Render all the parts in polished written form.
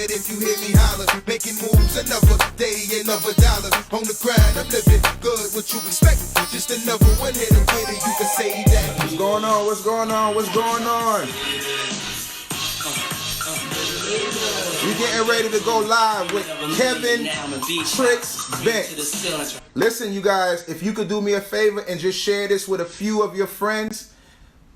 it if you hear me holler. Making moves another day, another dollar. On the grind, I'm living good, what you expect. Just another one hit and with it, you can say that. What's going on? What's going on? What's going on? We getting ready to go live with Kevin Trixx Bent. Listen, you guys, if you could do me a favor and just share this with a few of your friends.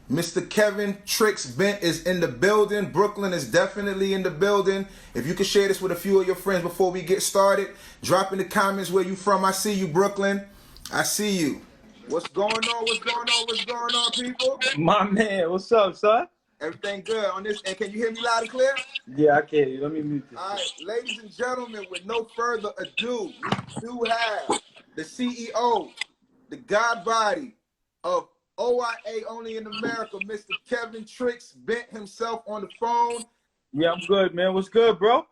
Mr. Kevin Trixx Bent is in the building. Brooklyn is definitely in the building. If you could share this with a few of your friends before we get started, drop in the comments where you from. I see you, Brooklyn. I see you. What's going on? What's going on? What's going on, people? My man, what's up, son? Everything good on this. And can you hear me loud and clear? Yeah, I can hear you. Let me mute this. All right, ladies and gentlemen, with no further ado, we do have the CEO, the God body of OIA Only in America, Mr. Kevin Trixx Bent himself on the phone. Yeah, I'm good, man. What's good, bro?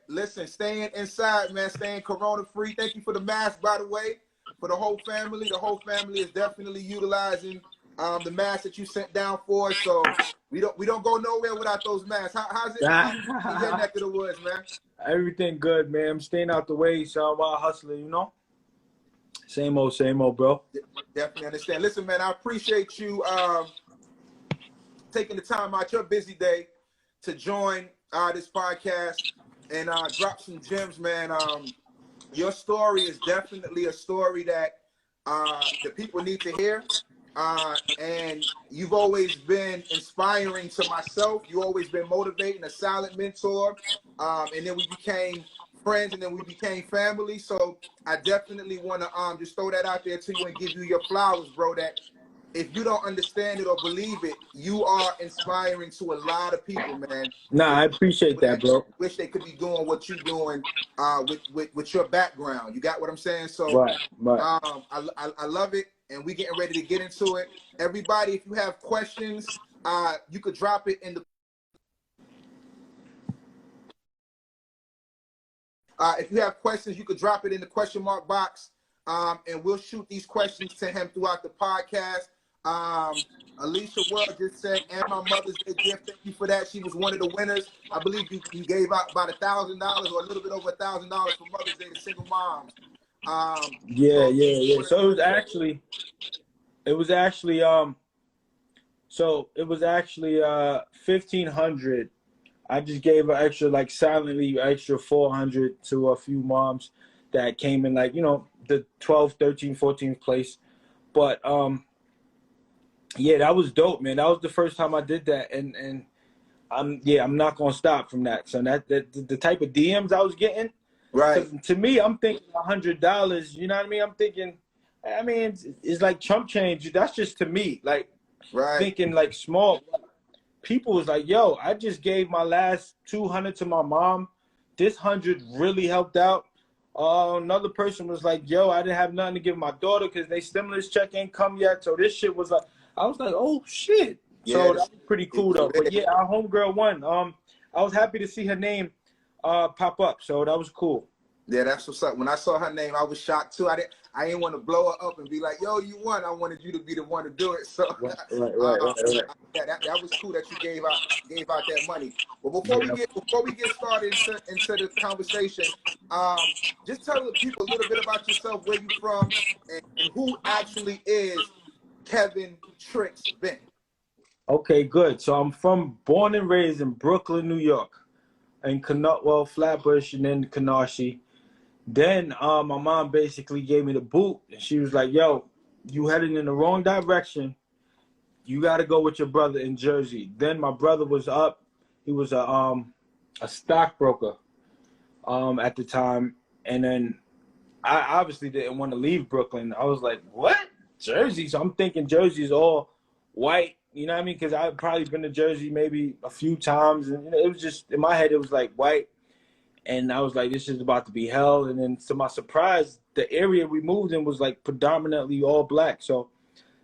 Listen, staying inside, man, staying corona free. Thank you for the mask, by the way, for the whole family. The whole family is definitely utilizing the mask that you sent down for us. So we don't go nowhere without those masks. How's it in your neck of the woods, man? Everything good, man. I'm staying out the way, so I'm out hustling, you know? Same old, bro. Definitely understand. Listen, man, I appreciate you taking the time out your busy day to join this podcast and drop some gems, man. Your story is definitely a story that the people need to hear. And you've always been inspiring to myself. You've always been motivating, a silent mentor. And then we became friends, and then we became family. So I definitely want to just throw that out there to you and give you your flowers, bro, that if you don't understand it or believe it, you are inspiring to a lot of people, man. Nah, I appreciate that, bro. Wish they could be doing what you're doing with your background. You got what I'm saying? So right. I love it, and we getting ready to get into it. Everybody, if you have questions, you could drop it in the if you have questions, you could drop it in the question mark box, and we'll shoot these questions to him throughout the podcast. Alicia World just said, and my Mother's Day gift. Thank you for that. She was one of the winners. I believe you gave out about $1,000 or a little bit over $1,000 for Mother's Day to single moms. Yeah. So it was actually $1,500. I just gave an extra, like, silently extra $400 to a few moms that came in, like, you know, the 12th, 13th, 14th place. But yeah, that was dope, man. That was the first time I did that, and I'm not gonna stop from that. So that the type of DMs I was getting, right? To me, I'm thinking $100. You know what I mean? I'm thinking, I mean, it's like chump change. That's just to me, like, right. Thinking like small. People was like, yo, I just gave my last $200 to my mom. This $100 really helped out. Another person was like, yo, I didn't have nothing to give my daughter because their stimulus check ain't come yet. So this shit was like, I was like, oh shit. Yeah, so that was pretty cool though. But yeah, our homegirl won. I was happy to see her name pop up. So that was cool. Yeah, that's what's up. When I saw her name, I was shocked too. I didn't want to blow her up and be like, yo, you won. I wanted you to be the one to do it. So right. Yeah, that was cool that you gave out that money. But before we get started into the conversation, just tell the people a little bit about yourself, where you from, and who actually is Kevin Trixx Bent. Okay, good. So I'm born and raised in Brooklyn, New York, in Flatbush, and then Canarsie. Then my mom basically gave me the boot, and she was like, yo, you headed in the wrong direction. You got to go with your brother in Jersey. Then my brother was up. He was a stockbroker at the time. And then I obviously didn't want to leave Brooklyn. I was like, what? Jersey? So I'm thinking Jersey's all white. You know what I mean? Because I've probably been to Jersey maybe a few times. And, you know, it was just, in my head, it was like white. And I was like, this is about to be hell. And then to my surprise, the area we moved in was like predominantly all black. So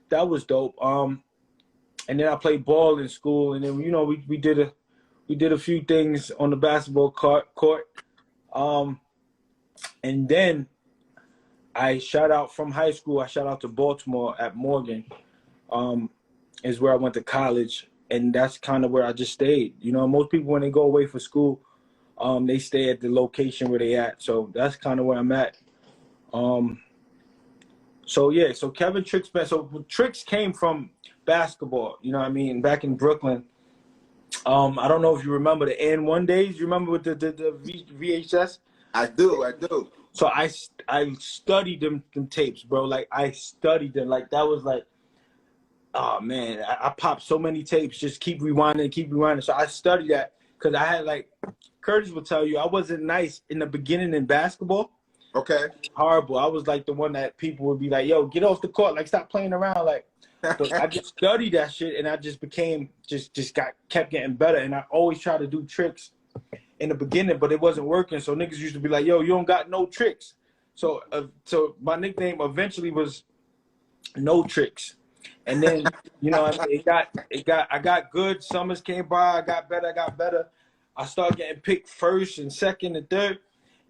that was dope. And then I played ball in school. And then, you know, we did a few things on the basketball court. And then I shot out from high school. I shot out to Baltimore at Morgan, is where I went to college. And that's kind of where I just stayed. You know, most people, when they go away for school, They stay at the location where they at. So that's kind of where I'm at. So yeah, so Kevin Trixx, so Trixx came from basketball, you know what I mean, back in Brooklyn. I don't know if you remember the N1 days. You remember with the VHS? I do, I do. So I studied them tapes, bro. Like I studied them. Like that was like, oh man, I popped so many tapes. Just keep rewinding, keep rewinding. So I studied that because I had like, Curtis will tell you, I wasn't nice in the beginning in basketball. Okay. Horrible. I was like the one that people would be like, yo, get off the court. Like stop playing around. Like, but I just studied that shit and I just became, kept getting better. And I always tried to do tricks in the beginning, but it wasn't working. So niggas used to be like, yo, you don't got no tricks. So my nickname eventually was No Tricks. And then, you know, I got good. Summers came by. I got better. I started getting picked first and second and third.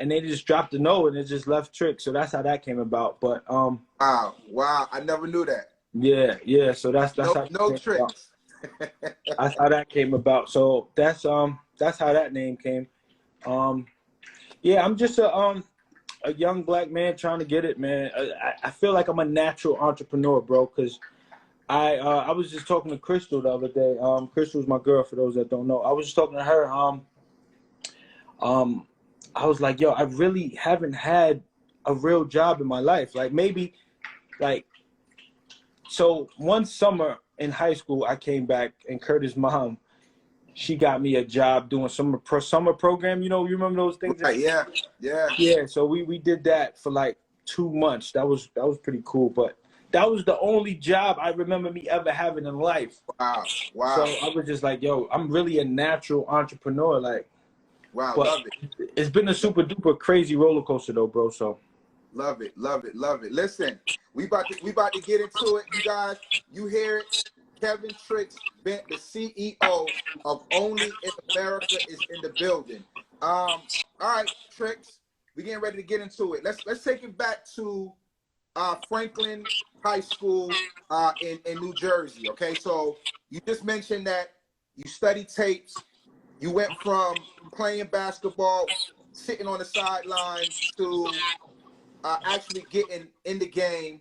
And they just dropped the no and it just left Trixx. So that's how that came about. But wow, I never knew that. Yeah. So that's no, how no tricks. That's how that came about. So that's how that name came. Yeah, I'm just a young black man trying to get it, man. I feel like I'm a natural entrepreneur, bro, because I was just talking to Crystal the other day. Crystal's my girl, for those that don't know. I was just talking to her. I was like, yo, I really haven't had a real job in my life. Like maybe, like, so one summer in high school, I came back and Curtis' mom, she got me a job doing summer program. You know, you remember those things? Right, yeah. Yeah, so we did that for like 2 months. That was pretty cool. But that was the only job I remember me ever having in life. Wow. So I was just like, yo, I'm really a natural entrepreneur. Like, wow, but love it. It's been a super duper crazy roller coaster though, bro. So love it. Listen, we about to get into it, you guys. You hear it. Kevin Trixx, the CEO of Only in America, is in the building. All right, Trixx, we getting ready to get into it. Let's take it back to Franklin High School in New Jersey. Okay, so you just mentioned that you studied tapes. You went from playing basketball, sitting on the sidelines, to actually getting in the game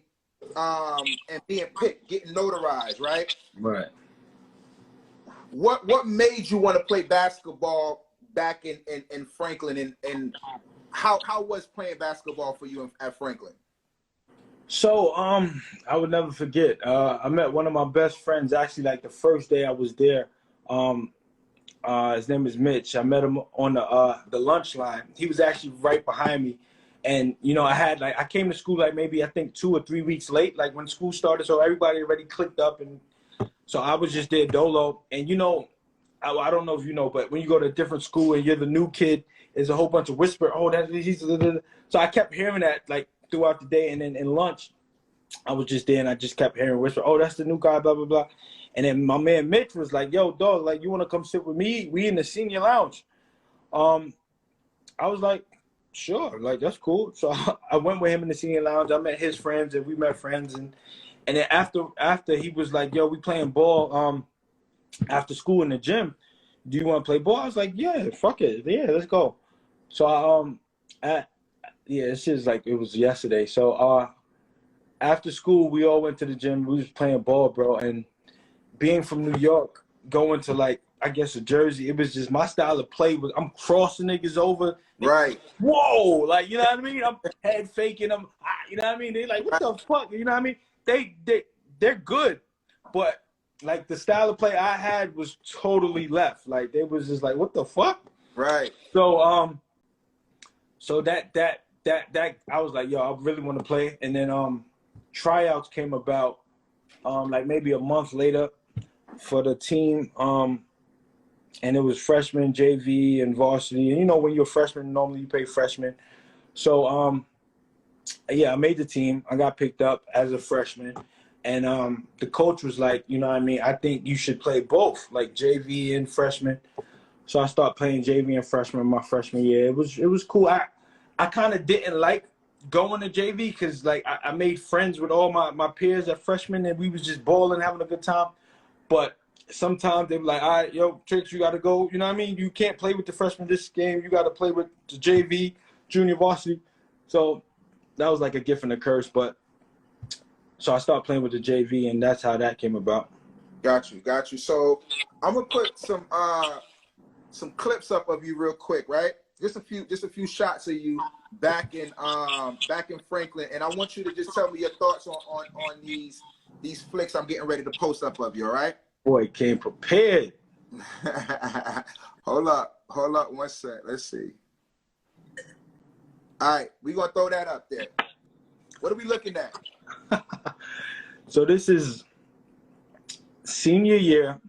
and being picked, getting notarized, right? Right. What made you want to play basketball back in Franklin, and how was playing basketball for you at Franklin? So I would never forget. I met one of my best friends actually like the first day I was there. His name is Mitch. I met him on the lunch line. He was actually right behind me. And, you know, I came to school like maybe I think 2 or 3 weeks late, like when school started. So everybody already clicked up. And so I was just there dolo. And, you know, I don't know if you know, but when you go to a different school and you're the new kid, there's a whole bunch of whisper. Oh, that's he's. So I kept hearing that like throughout the day. And then in lunch, I was just there and I just kept hearing whisper. Oh, that's the new guy, blah, blah, blah. And then my man Mitch was like, yo, dog, like, you want to come sit with me? We in the senior lounge. I was like, sure, like, that's cool. So I went with him in the senior lounge. I met his friends and we met friends. And then after he was like, yo, we playing ball after school in the gym. Do you want to play ball? I was like, yeah, fuck it. Yeah, let's go. So, it's just like it was yesterday. So after school, we all went to the gym. We was playing ball, bro. And being from New York, going to like, I guess a Jersey, it was just my style of play was I'm crossing niggas over. Right. Whoa, like, you know what I mean? I'm head faking them. You know what I mean? They like, what the fuck? You know what I mean? They're good, but like the style of play I had was totally left. Like they was just like, what the fuck? Right. So so that I was like, yo, I really want to play. And then tryouts came about like maybe a month later for the team. And it was freshman, JV, and varsity. And you know, when you're a freshman, normally you play freshman. So yeah, I made the team. I got picked up as a freshman. And the coach was like, you know what I mean? I think you should play both, like JV and freshman. So I started playing JV and freshman my freshman year. It was cool. I kind of didn't like going to JV because like I made friends with all my peers at freshman and we was just balling, having a good time. But sometimes they were like, all right, yo, Trixx, you got to go. You know what I mean? You can't play with the freshmen this game. You got to play with the JV, junior varsity. So that was like a gift and a curse. But so I started playing with the JV, and that's how that came about. Got you. So I'm gonna put some clips up of you real quick, right? Just a few shots of you back in Franklin, and I want you to just tell me your thoughts on these flicks I'm getting ready to post up of you. All right? Boy, came prepared. Hold up 1 sec. Let's see. All right, we're gonna throw that up there. What are we looking at? So this is senior year,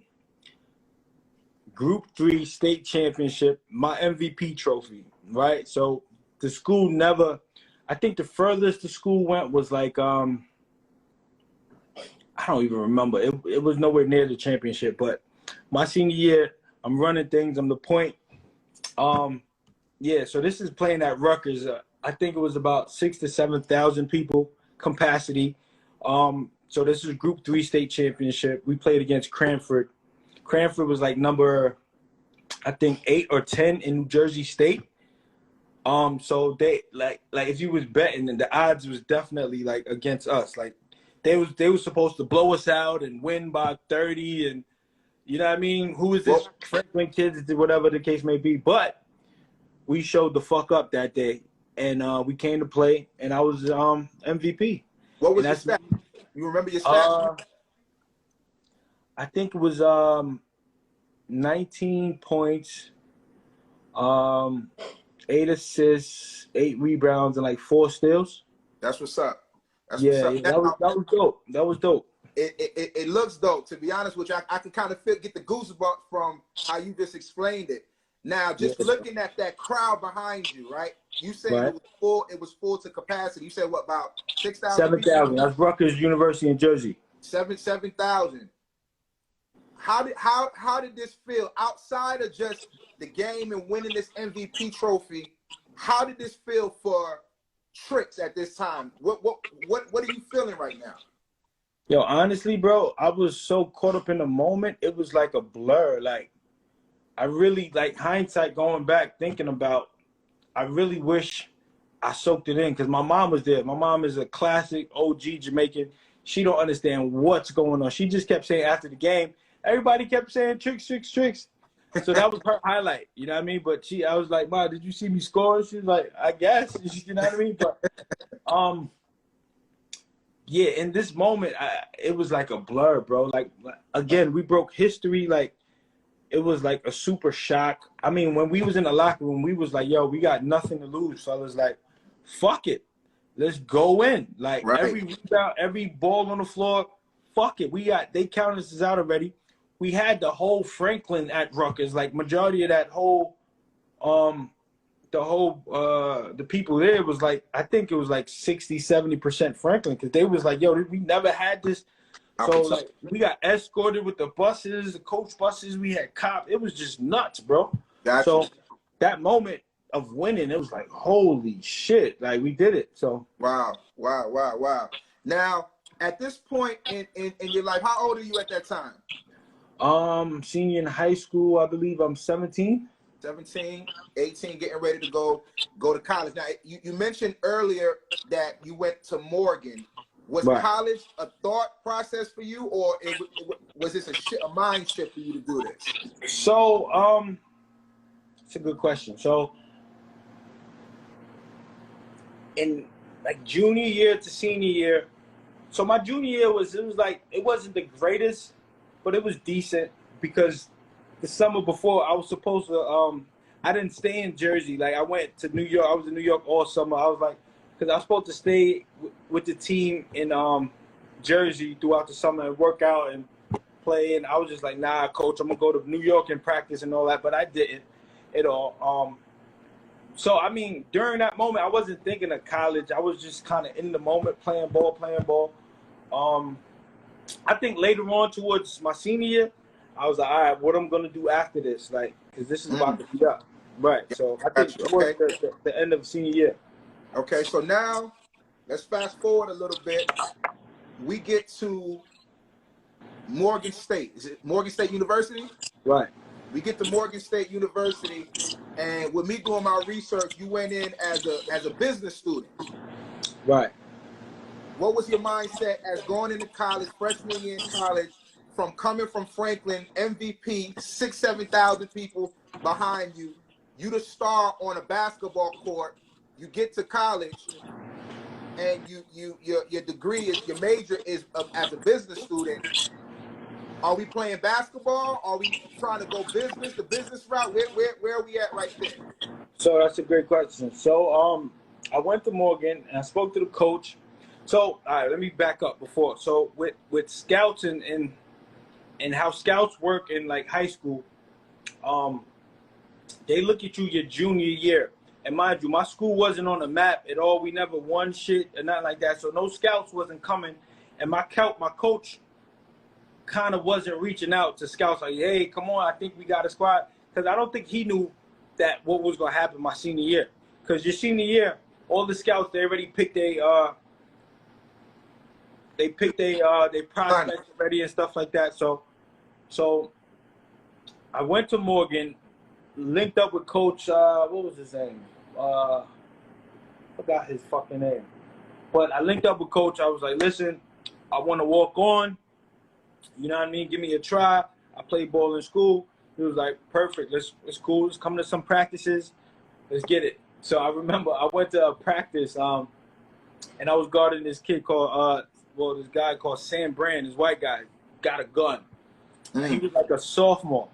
Group 3 state championship, my MVP trophy, right? So the school never, I think the furthest the school went was like, I don't even remember. It was nowhere near the championship, but my senior year, I'm running things, I'm the point. Yeah, so this is playing at Rutgers. I think it was about 6,000 to 7,000 people capacity. So this is Group 3 state championship. We played against Cranford. Cranford was like number, I think 8 or 10 in New Jersey State. So they like if you was betting, and the odds was definitely like against us. Like they were supposed to blow us out and win by 30, and you know what I mean? Who is this Franklin kids, whatever the case may be. But we showed the fuck up that day, and we came to play, and I was MVP. What was your stat? You remember your stats? I think it was 19 points, 8 assists, 8 rebounds, and like 4 steals. That's what's up. That was dope. That was dope. It looks dope. To be honest with you, I can kind of get the goosebumps from how you just explained it. Now, just looking at that crowd behind you, right? You said it was full. It was full to capacity. You said what, about 6,000? 7,000. That's Rutgers University in Jersey. 7,000. How did this feel outside of just the game and winning this MVP trophy? How did this feel for Trixx at this time? What are you feeling right now? Yo, honestly, bro, I was so caught up in the moment. It was like a blur. Like, I really, like, hindsight going back, thinking about, I really wish I soaked it in, because my mom was there. My mom is a classic OG Jamaican. She don't understand what's going on. She just kept saying after the game, everybody kept saying Trixx, Trixx, Trixx. So that was her highlight, you know what I mean? But I was like, Ma, did you see me score? She was like, I guess, you know what I mean? But, yeah, in this moment, it was like a blur, bro. Like, again, we broke history. Like, it was like a super shock. I mean, when we was in the locker room, we was like, yo, we got nothing to lose. So I was like, fuck it. Let's go in. Like, every rebound, every ball on the floor, fuck it. They counted us out already. We had the whole Franklin at Rutgers. Like, majority of that whole, the people there was like, I think it was like 60-70% Franklin, because they was like, yo, we never had this. So like, we got escorted with the buses, the coach buses. We had cops. It was just nuts, bro. So that moment of winning, it was like, holy shit, like we did it. So wow. Now, at this point in your life, how old are you at that time? Senior in high school, I believe I'm 17. 17, 18, getting ready to go to college. Now, you mentioned earlier that you went to Morgan. Was college a thought process for you, or was this a mind shift for you to do this? So, it's a good question. So, in like junior year to senior year, so my junior year it wasn't the greatest, but it was decent, because the summer before I was supposed to, I didn't stay in Jersey. Like, I went to New York. I was in New York all summer. I was like, because I was supposed to stay with the team in Jersey throughout the summer and work out and play. And I was just like, nah, coach, I'm going to go to New York and practice and all that. But I didn't at all. So, I mean, during that moment, I wasn't thinking of college. I was just kind of in the moment, playing ball. I think later on towards my senior year, I was like, all right, what I'm going to do after this? Like, because this is about to be up. Right. So I think towards the end of senior year. Okay, so now let's fast forward a little bit. We get to Morgan State. Is it Morgan State University? Right. We get to Morgan State University, and with me doing my research, you went in as a business student. Right. What was your mindset as going into college, freshman year in college, from coming from Franklin, MVP, 7,000 people behind you, you the star on a basketball court, you get to college, and your degree is, your major is as a business student. Are we playing basketball? Are we trying to go business, the business route? Where are we at right there? So that's a great question. So I went to Morgan and I spoke to the coach. So all right, let me back up before. So with scouts and how scouts work in like high school, they look at you your junior year. And mind you, my school wasn't on the map at all. We never won shit or nothing like that. So no scouts wasn't coming. And my coach kind of wasn't reaching out to scouts like, hey, come on, I think we got a squad. Because I don't think he knew that what was going to happen my senior year. Because your senior year, all the scouts, they already picked they prospects already and stuff like that. So I went to Morgan, linked up with Coach, what was his name? Forgot his fucking name. But I linked up with Coach. I was like, listen, I want to walk on. You know what I mean? Give me a try. I played ball in school. He was like, perfect. It's cool. Let's come to some practices. Let's get it. So I remember I went to a practice, and I was guarding this kid called, this guy called Sam Brand, this white guy, got a gun. He was like a sophomore,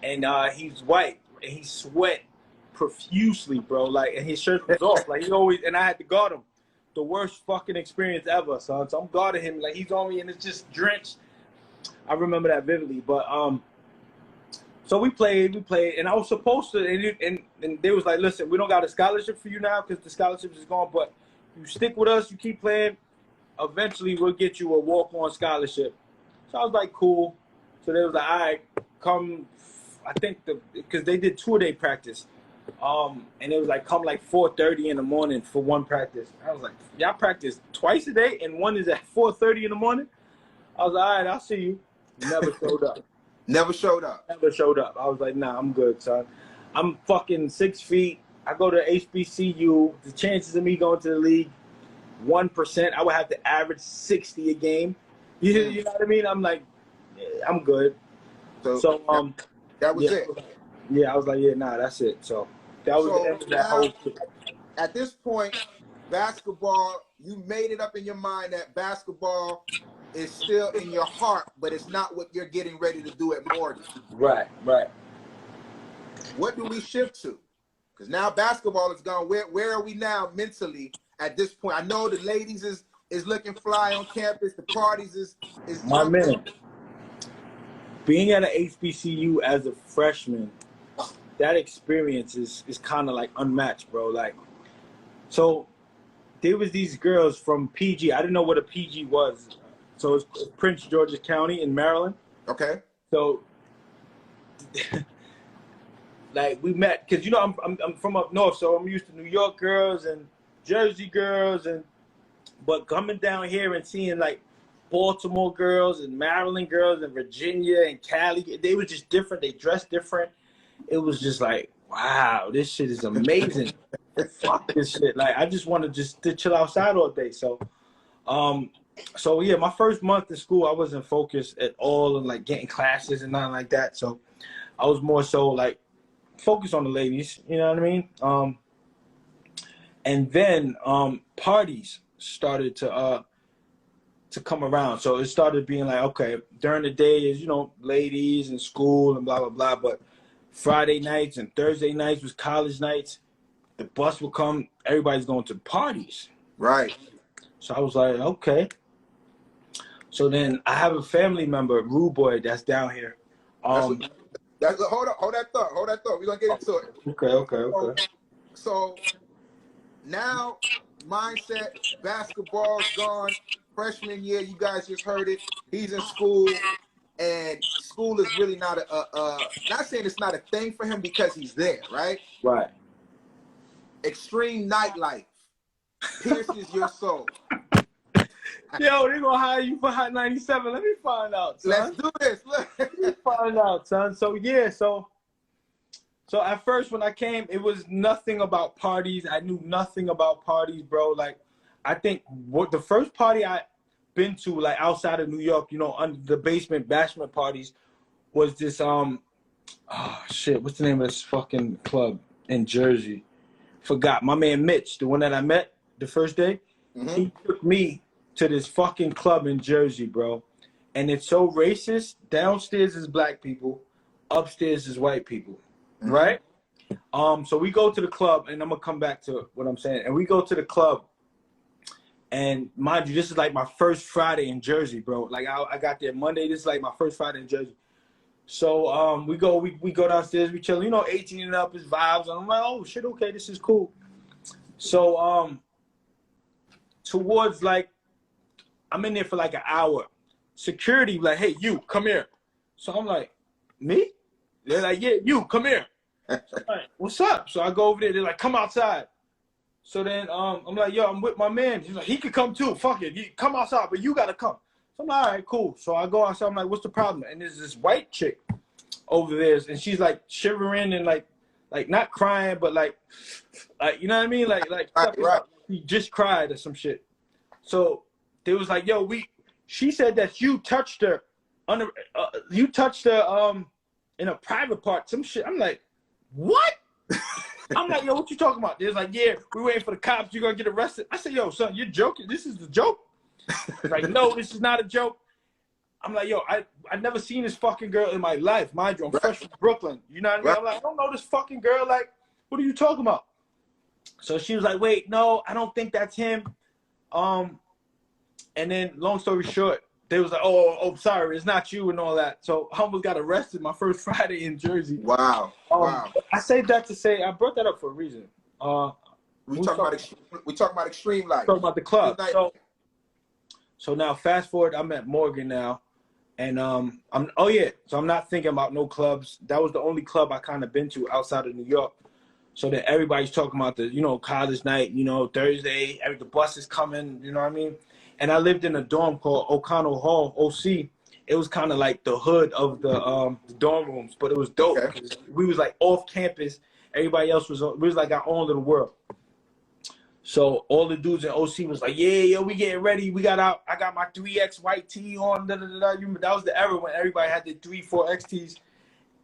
and he's white, and he sweat profusely, bro. Like, and his shirt was off. Like, he always, and I had to guard him. The worst fucking experience ever, son. So I'm guarding him, like, he's on me, and it's just drenched. I remember that vividly. But so we played, and I was supposed to, and they was like, listen, we don't got a scholarship for you now because the scholarship is gone, but you stick with us, you keep playing, eventually we'll get you a walk-on scholarship. So I was like, cool. So they was like, all right, come, I think, because they did 2-day practice. And it was like, come like 4:30 in the morning for one practice. I was like, y'all practice twice a day and one is at 4:30 in the morning? I was like, all right, I'll see you. Never showed up. Never showed up. Never showed up. I was like, nah, I'm good, son. I'm fucking 6 feet. I go to HBCU. The chances of me going to the league, 1%. I would have to average 60 a game. You know what I mean? I'm like, yeah, I'm good. So that was it. Yeah, I was like, yeah, nah, that's it. So that was the end of that whole thing. At this point, basketball, you made it up in your mind that basketball is still in your heart, but it's not what you're getting ready to do at Morgan. Right. What do we shift to? Because now basketball is gone. Where are we now mentally at this point? I know the ladies is looking fly on campus. The parties is my man. Being at an HBCU as a freshman, that experience is kind of like unmatched, bro. Like, so there was these girls from PG. I didn't know what a PG was. So it's Prince George's County in Maryland. Okay. So, like, we met because, you know, I'm from up north, so I'm used to New York girls and Jersey girls, but coming down here and seeing like Baltimore girls and Maryland girls and Virginia and Cali, they were just different. They dressed different. It was just like, wow, this shit is amazing. Fuck this shit. Like, I just want to chill outside all day. So yeah, my first month in school, I wasn't focused at all on like getting classes and nothing like that. So I was more so like focused on the ladies, you know what I mean? And then parties started to come around. So it started being like, okay, during the day is, you know, ladies and school and blah, blah, blah. But Friday nights and Thursday nights was college nights. The bus would come, everybody's going to parties. Right. So I was like, okay. So then I have a family member, Rude Boy, that's down here. Hold that thought. We're gonna get into it. Okay. So now mindset, basketball's gone. Freshman year, you guys just heard it. He's in school, and school is really not not saying it's not a thing for him because he's there, right? Right. Extreme nightlife pierces your soul. Yo, they gonna hire you for Hot 97. Let me find out, son. Let's do this. Let me find out, son. So yeah, so at first when I came, it was nothing about parties. I knew nothing about parties, bro. Like, I think what the first party I been to, like outside of New York, you know, under the basement bashment parties, was this oh shit, what's the name of this fucking club in Jersey? Forgot. My man Mitch, the one that I met the first day, he took me to this fucking club in Jersey, bro. And it's so racist. Downstairs is black people, upstairs is white people, right? So we go to the club, and I'm gonna come back to what I'm saying. And we go to the club, and mind you, this is like my first Friday in Jersey, bro. Like I got there Monday. This is like my first Friday in Jersey. So we go downstairs, we chill. You know, 18 and up is vibes, and I'm like, oh shit, okay, this is cool. So towards like, I'm in there for like an hour. Security like, hey, you come here. So I'm like, me? They're like, yeah, you come here. Like, what's up? So I go over there. They're like, come outside. So then I'm like, yo, I'm with my man. He's like, he could come too. Fuck it, you come outside, but you gotta come. So I'm like, all right, cool. So I go outside. I'm like, what's the problem? And there's this white chick over there, and she's like shivering and like not crying, but like you know what I mean? Like right. She just cried or some shit. So they was like, yo, she said that you touched her in a private part, some shit. I'm like, what? I'm like, yo, what you talking about? They're like, yeah, we waiting for the cops. You're gonna get arrested. I said, yo, son, you're joking. This is the joke. Like, no, this is not a joke. I'm like, yo, I never seen this fucking girl in my life. Mind you, I'm fresh from Brooklyn. You know what I mean? I'm like, I don't know this fucking girl. Like, what are you talking about? So she was like, wait, no, I don't think that's him. And then, long story short, they was like, oh, sorry, it's not you and all that. So I almost got arrested my first Friday in Jersey. Wow. Wow. I say that to say, I brought that up for a reason. We talking about extreme life. Talking about the club. So now fast forward, I'm at Morgan now. And so I'm not thinking about no clubs. That was the only club I kind of been to outside of New York. So that everybody's talking about the, you know, college night, you know, Thursday, the bus is coming, you know what I mean? And I lived in a dorm called O'Connell Hall, OC. It was kind of like the hood of the dorm rooms, but it was dope. Okay. We was like off campus. Everybody else we was like our own little world. So all the dudes in OC was like, yeah, yo, we getting ready. I got my 3X white tee on. Da, da, da, da. You remember, that was the era when everybody had the 3, 4X tees.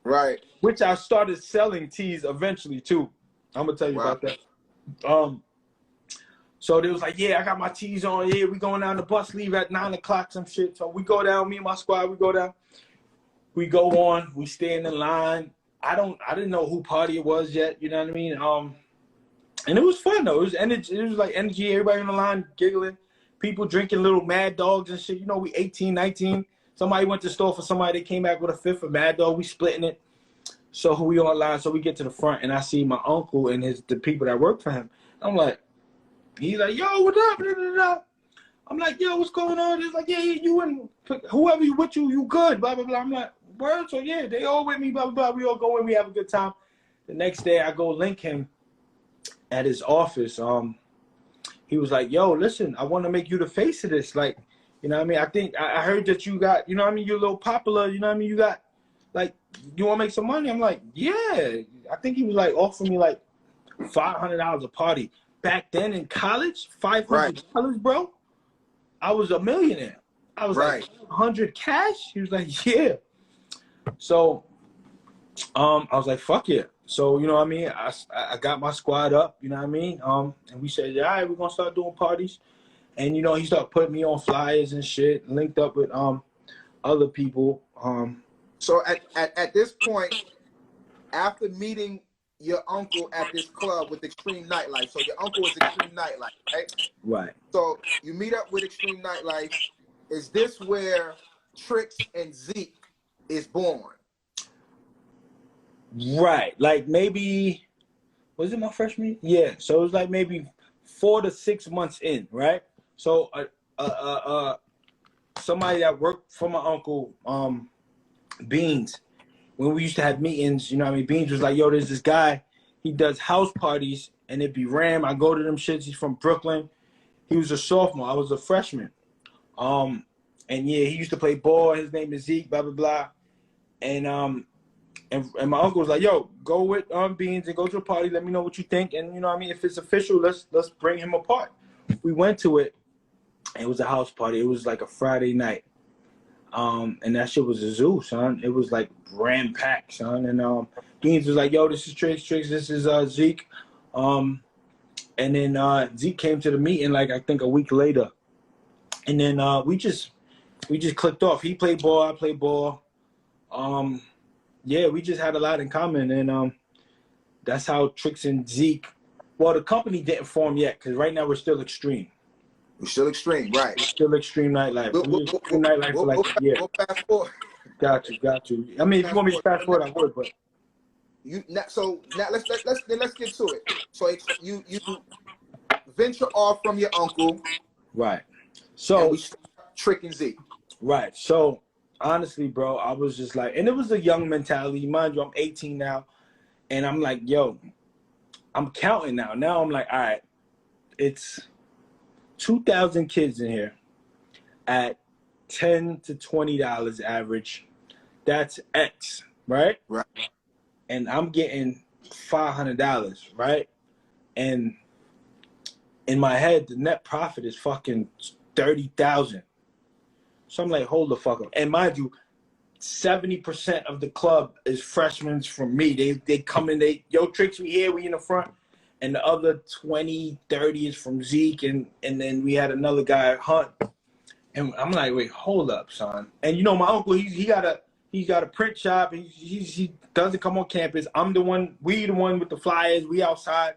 Right. Which I started selling tees eventually too. I'm gonna tell you about that. So they was like, yeah, I got my tees on. Yeah, we going down the bus, leave at 9 o'clock, some shit. So we go down, me and my squad, we go down. We go on, we stand in line. I didn't know who party it was yet, you know what I mean? And it was fun though. It was energy, it was like energy, everybody on the line giggling, people drinking little Mad Dogs and shit. You know, we 18, 19. Somebody went to the store for somebody, they came back with a fifth of Mad Dog, we splitting it. So we online, so we get to the front and I see my uncle and the people that work for him. I'm like, he's like, yo, what up? Da, da, da. I'm like, yo, what's going on? He's like, yeah, you and whoever you with you good, blah, blah, blah. I'm like, word? So yeah, they all with me, blah, blah, blah. We all go in, we have a good time. The next day I go link him at his office. He was like, yo, listen, I want to make you the face of this. Like, you know what I mean? I think I heard that you got, you know what I mean? You're a little popular, you know what I mean? You got, like, you want to make some money? I'm like, yeah. I think he was like offering me like $500 a party. Back then in college, $500, bro. I was a millionaire. I was like 100 cash. He was like, yeah. So, I was like, fuck yeah. So, you know what I mean? I got my squad up, you know what I mean? And we said, yeah, all right, we're gonna start doing parties. And you know, he started putting me on flyers and shit, linked up with other people. So at this point, after meeting your uncle at this club with Extreme Nightlife. So your uncle is Extreme Nightlife, right? Right. So you meet up with Extreme Nightlife. Is this where Trixx and Zeke is born? Right. Like maybe, was it my freshman year? Yeah. So it was like maybe 4 to 6 months in, right? So somebody that worked for my uncle, Beans, when we used to have meetings, you know what I mean? Beans was like, yo, there's this guy, he does house parties, and it'd be Ram. I go to them shits. He's from Brooklyn. He was a sophomore. I was a freshman. And yeah, he used to play ball. His name is Zeke, blah blah blah. And and my uncle was like, "Yo, go with Beans and go to the party. Let me know what you think. And you know what I mean, if it's official, let's bring him apart." We went to it. It was a house party. It was like a Friday night. And that shit was a zoo, son. It was like ram packed, son. And Beans was like, "Yo, this is Trixx. This is Zeke." And then Zeke came to the meeting like I think a week later. And then we just clicked off. He played ball, I played ball. Yeah, we just had a lot in common, and that's how Trixx and Zeke. Well, the company didn't form yet because right now we're still Extreme. We're still Extreme, right? We're still Extreme Nightlife. We're Extreme Nightlife for like a year. We'll fast forward. Got you. I mean, if you want me to fast forward, I would, but now let's get to it. So you venture off from your uncle, right? So we start Trixx and Zeke, right? So honestly, bro, I was just like, and it was a young mentality. Mind you, I'm 18 now, and I'm like, yo, I'm counting now. Now I'm like, all right, it's 2,000 kids in here at $10 to $20 average. That's X, right? Right. And I'm getting $500, right? And in my head, the net profit is fucking 30,000. So I'm like, hold the fuck up. And mind you, 70% of the club is freshmen from me. They come in, yo, Trixx, we here, we in the front. And the other 20, 30 is from Zeke. And then we had another guy, Hunt. And I'm like, wait, hold up, son. And you know, my uncle, he's got a print shop. He doesn't come on campus. We the one with the flyers. We outside.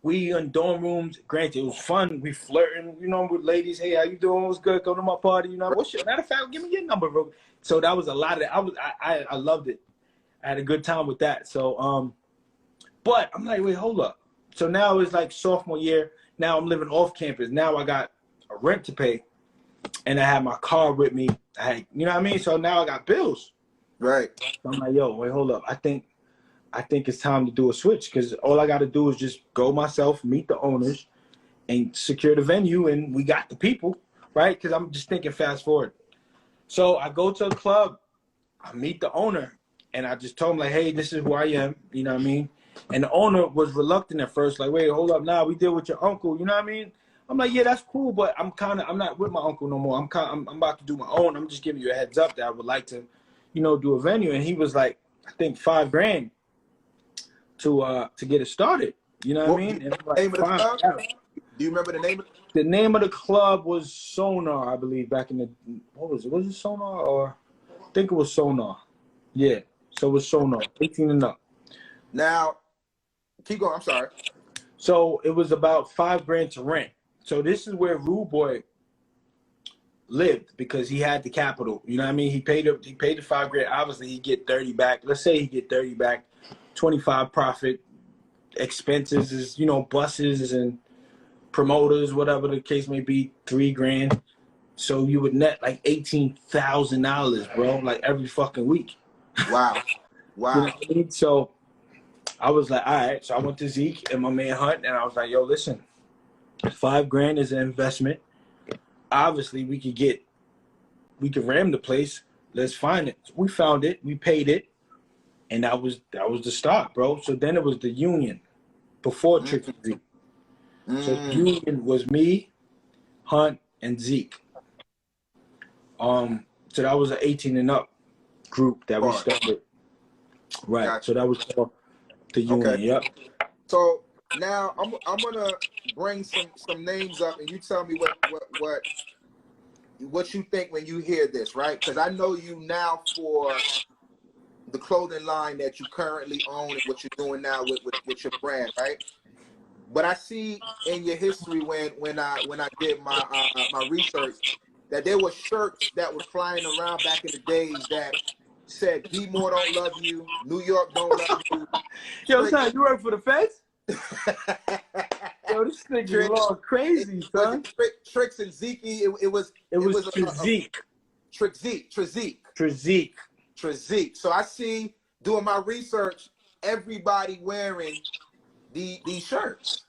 We in dorm rooms. Granted, it was fun. We flirting, you know, with ladies. Hey, how you doing? What's good? Go to my party. You know, what's your matter of fact? Give me your number, bro. So that was a lot of it. I loved it. I had a good time with that. So but I'm like, wait, hold up. So now it's like sophomore year. Now I'm living off campus. Now I got a rent to pay, and I had my car with me. You know what I mean? So now I got bills. Right. So I'm like, yo, wait, hold up. I think it's time to do a switch because all I got to do is just go myself, meet the owners, and secure the venue, and we got the people, right? Because I'm just thinking fast forward. So I go to a club, I meet the owner, and I just told him, like, hey, this is who I am, you know what I mean? And the owner was reluctant at first, like, wait, hold up, nah, we deal with your uncle, you know what I mean? I'm like, yeah, that's cool, but I'm not with my uncle no more. I'm about to do my own. I'm just giving you a heads up that I would like to, you know, do a venue. And he was like, I think $5,000 to get it started. You know what I mean? And like, name of the club? Do you remember the name of it? The name of the club was Sonar, I believe, back in the, what was it? Was it Sonar or? I think it was Sonar. Yeah. So it was Sonar, 18 and up. Now, keep going. I'm sorry. So it was about $5,000 to rent. So this is where Rude Boy lived because he had the capital. You know what I mean? He paid the $5,000. Obviously, he get 30 back. Let's say he get 30 back, 25 profit. Expenses is, you know, buses and promoters, whatever the case may be, $3,000. So you would net like $18,000, bro, like every fucking week. Wow. Wow. You know what I mean? So I was like, all right. So I went to Zeke and my man Hunt, and I was like, yo, listen, $5,000 is an investment. Obviously, we could ram the place. Let's find it. So we found it. We paid it, and that was the start, bro. So then it was the union before Trixx and Zeke. So the union was me, Hunt, and Zeke. So that was an 18 and up group that we started. Right. Gotcha. So that was the union. Okay. Yep. So now I'm gonna bring some names up, and you tell me what you think when you hear this, right? Because I know you now for the clothing line that you currently own and what you're doing now with your brand, right? But I see in your history when I did my research that there were shirts that were flying around back in the days that said "B-More don't love you, New York don't love you." Yo, son, you work for the feds? Yo, this nigga all crazy, son. Trixx and Zeke. It was Zeke. Trixx. So I see doing my research, everybody wearing these shirts.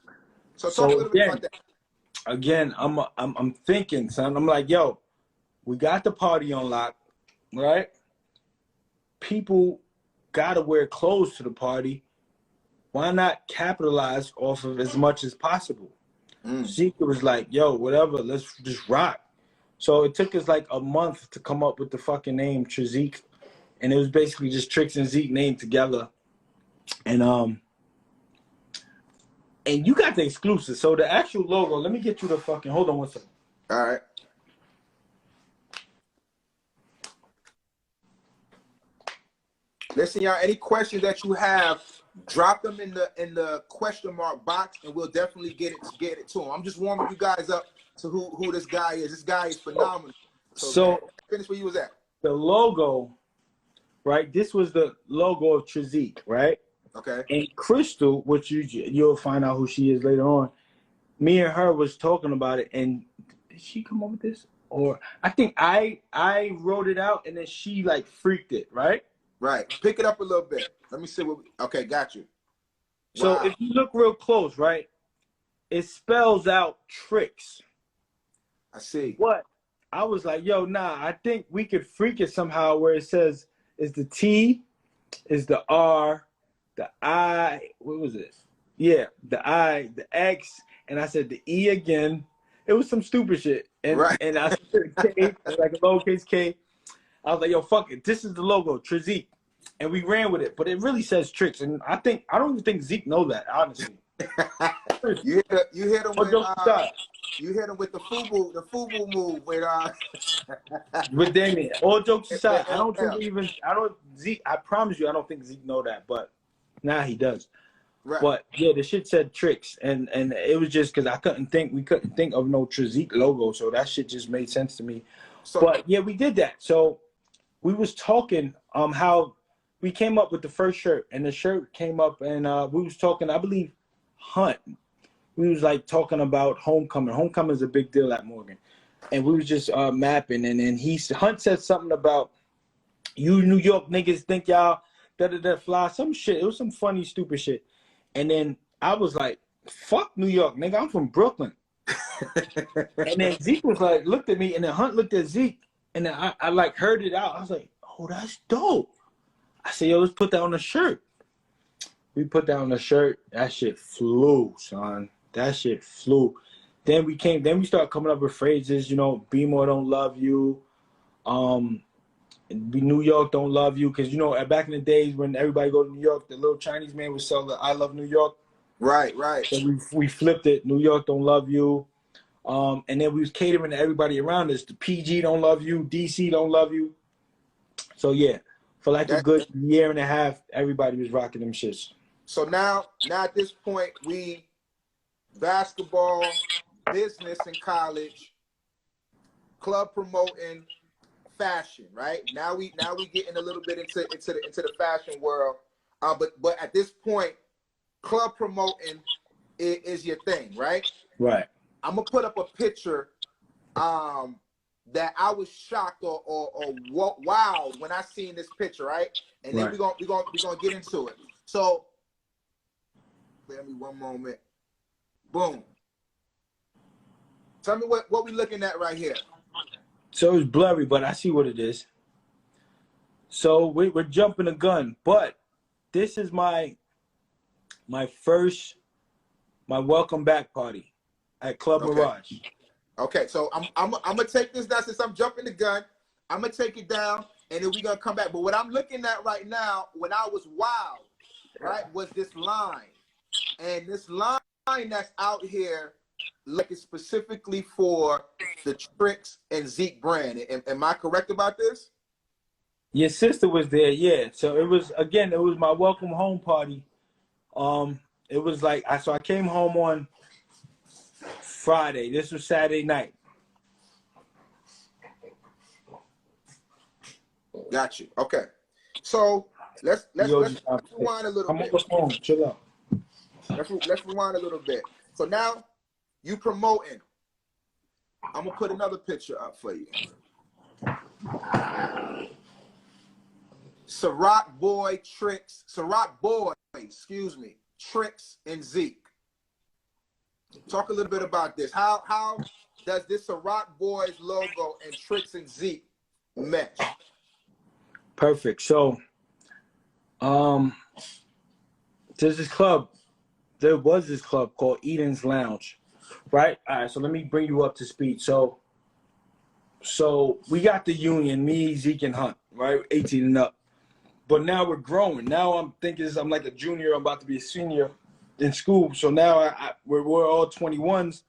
So talk a little bit about that. again, I'm thinking, son. I'm like, yo, we got the party on lock, right? People gotta wear clothes to the party. Why not capitalize off of as much as possible? Zeke was like, yo, whatever, let's just rock. So it took us like a month to come up with the fucking name Trixx, and it was basically just Trixx and Zeke named together. And you got the exclusive. So the actual logo, let me get you the fucking, hold on one second. All right. Listen, y'all, any questions that you have, drop them in the question mark box, and we'll definitely get it to him. I'm just warming you guys up to who this guy is. This guy is phenomenal. So man, finish where you was at. The logo, right? This was the logo of Trixx, right? Okay. And Crystal, which you'll find out who she is later on. Me and her was talking about it, and did she come up with this? Or I think I wrote it out, and then she like freaked it, right? Right. Pick it up a little bit. Let me see what. Okay, got you. So wow. If you look real close, right, it spells out Trixx. I see. What? I was like, yo, nah, I think we could freak it somehow where it says is the T, is the R, the I, what was this? Yeah, the I, the X, and I said the E again. It was some stupid shit. And right. And I said K, like a lowercase K. I was like, yo, fuck it. This is the logo, Trixx. And we ran with it. But it really says Trixx. And I don't even think Zeke know that, honestly. you hit him with you hit him with the FUBU move with Damien. All jokes aside, I don't think Zeke, I promise you, I don't think Zeke know that, but now he does. Right. But yeah, the shit said Trixx, and it was just because we couldn't think of no Trixx logo, so that shit just made sense to me. So, but yeah, we did that. So we was talking how we came up with the first shirt, and the shirt came up, and we was talking, I believe, Hunt. We was like talking about homecoming. Homecoming is a big deal at Morgan, and we was just mapping, and then Hunt said something about you New York niggas think y'all da fly, some shit. It was some funny stupid shit. And then I was like, fuck New York, nigga. I'm from Brooklyn. And then Zeke was like, looked at me, and then Hunt looked at Zeke, and then I like heard it out. I was like, oh, that's dope. I said, yo, let's put that on a shirt. We put that on a shirt. That shit flew, son. That shit flew. Then we started coming up with phrases, you know, Be More don't love you. New York don't love you, because you know back in the days when everybody go to New York, the little Chinese man would sell the I love New York. Right. So we flipped it. New York don't love you, and then we was catering to everybody around us. The PG don't love you, DC don't love you. So yeah, for like a good year and a half, everybody was rocking them shits. So now at this point, we basketball, business in college, club promoting, fashion, right? Now we getting a little bit into the fashion world, but at this point, club promoting is your thing, right? Right. I'm gonna put up a picture that I was shocked or wowed when I seen this picture, right? And then we're gonna get into it. So let me one moment. Boom. Tell me what we looking at right here. So it's blurry, but I see what it is. So we're jumping the gun, but this is my welcome back party at Club Mirage. Okay, so I'm gonna take this down since I'm jumping the gun. I'm gonna take it down, and then we're gonna come back. But what I'm looking at right now, when I was wild, right, was this line, and this line that's out here, like it's specifically for the Trixx and Zeke brand. Am I correct about this? Your sister was there, yeah. So it was my welcome home party. It was like I came home on Friday. This was Saturday night. Got you. Okay. So let's rewind a little bit. Home. Chill out. Let's rewind a little bit. So now you promoting. I'm gonna put another picture up for you. Ciroc boy, Trixx and Zeke. Talk a little bit about this. How does this Ciroc Boys logo and Trixx and Zeke match? Perfect. So, there's this club. There was this club called Eden's Lounge, right? All right. So let me bring you up to speed. So we got the union, me, Zeke, and Hunt, right? 18 and up. But now we're growing. Now I'm thinking I'm like a junior. I'm about to be a senior in school. So now we're all 21s,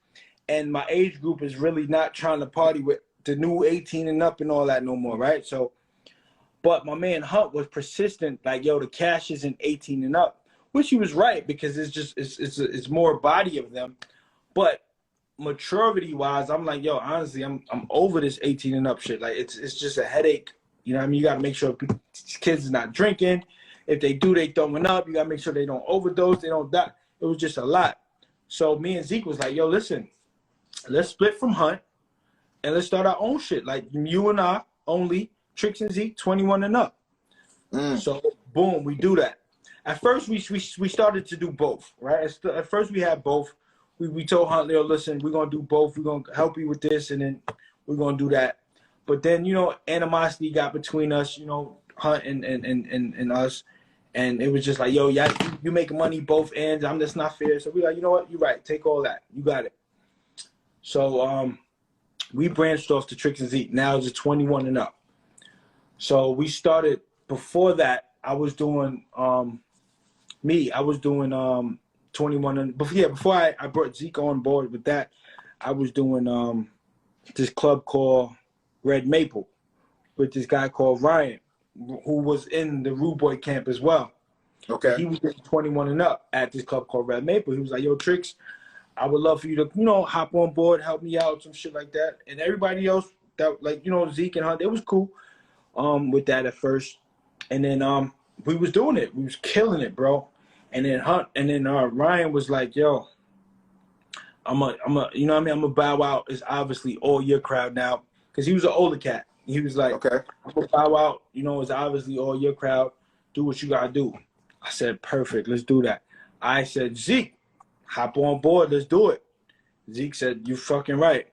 and my age group is really not trying to party with the new 18 and up and all that no more, right? So, but my man Hunt was persistent, like, yo, the cash isn't 18 and up, which he was right, because it's more body of them. But maturity wise, I'm like, yo, honestly, I'm over this 18 and up shit. Like, it's just a headache. You know what I mean? You got to make sure kids is not drinking. If they do, they throwing up. You got to make sure they don't overdose. They don't die. It was just a lot. So me and Zeke was like, yo, listen, let's split from Hunt and let's start our own shit. Like, you and I only, Trixx and Zeke, 21 and up. So boom, we do that. At first, we started to do both, right? At first, we had both. We told Hunt, yo, listen, we're going to do both. We're going to help you with this, and then we're going to do that. But then, you know, animosity got between us, you know, Hunt and us. And it was just like, yo, yeah, you making money both ends. That's not fair. So we like, you know what? You're right. Take all that. You got it. So we branched off to Trixx and Zeke. Now it's 21 and up. So we started, before that, I was doing, I was doing 21 and, before I brought Zeke on board with that, I was doing this club called Red Maple with this guy called Ryan, who was in the Rude Boy camp as well. Okay. He was 21 and up at this club called Red Maple. He was like, yo, Trixx, I would love for you to, you know, hop on board, help me out, some shit like that. And everybody else that, like, you know, Zeke and Hunt, it was cool with that at first. And then we was doing it. We was killing it, bro. And then Ryan was like, yo, I'm a, you know what I mean? I'm a bow out. It's obviously all your crowd now. Because he was an older cat. He was like, okay, I'm going to bow out. You know, it's obviously all your crowd. Do what you got to do. I said, perfect. Let's do that. I said, Zeke, hop on board. Let's do it. Zeke said, you fucking right.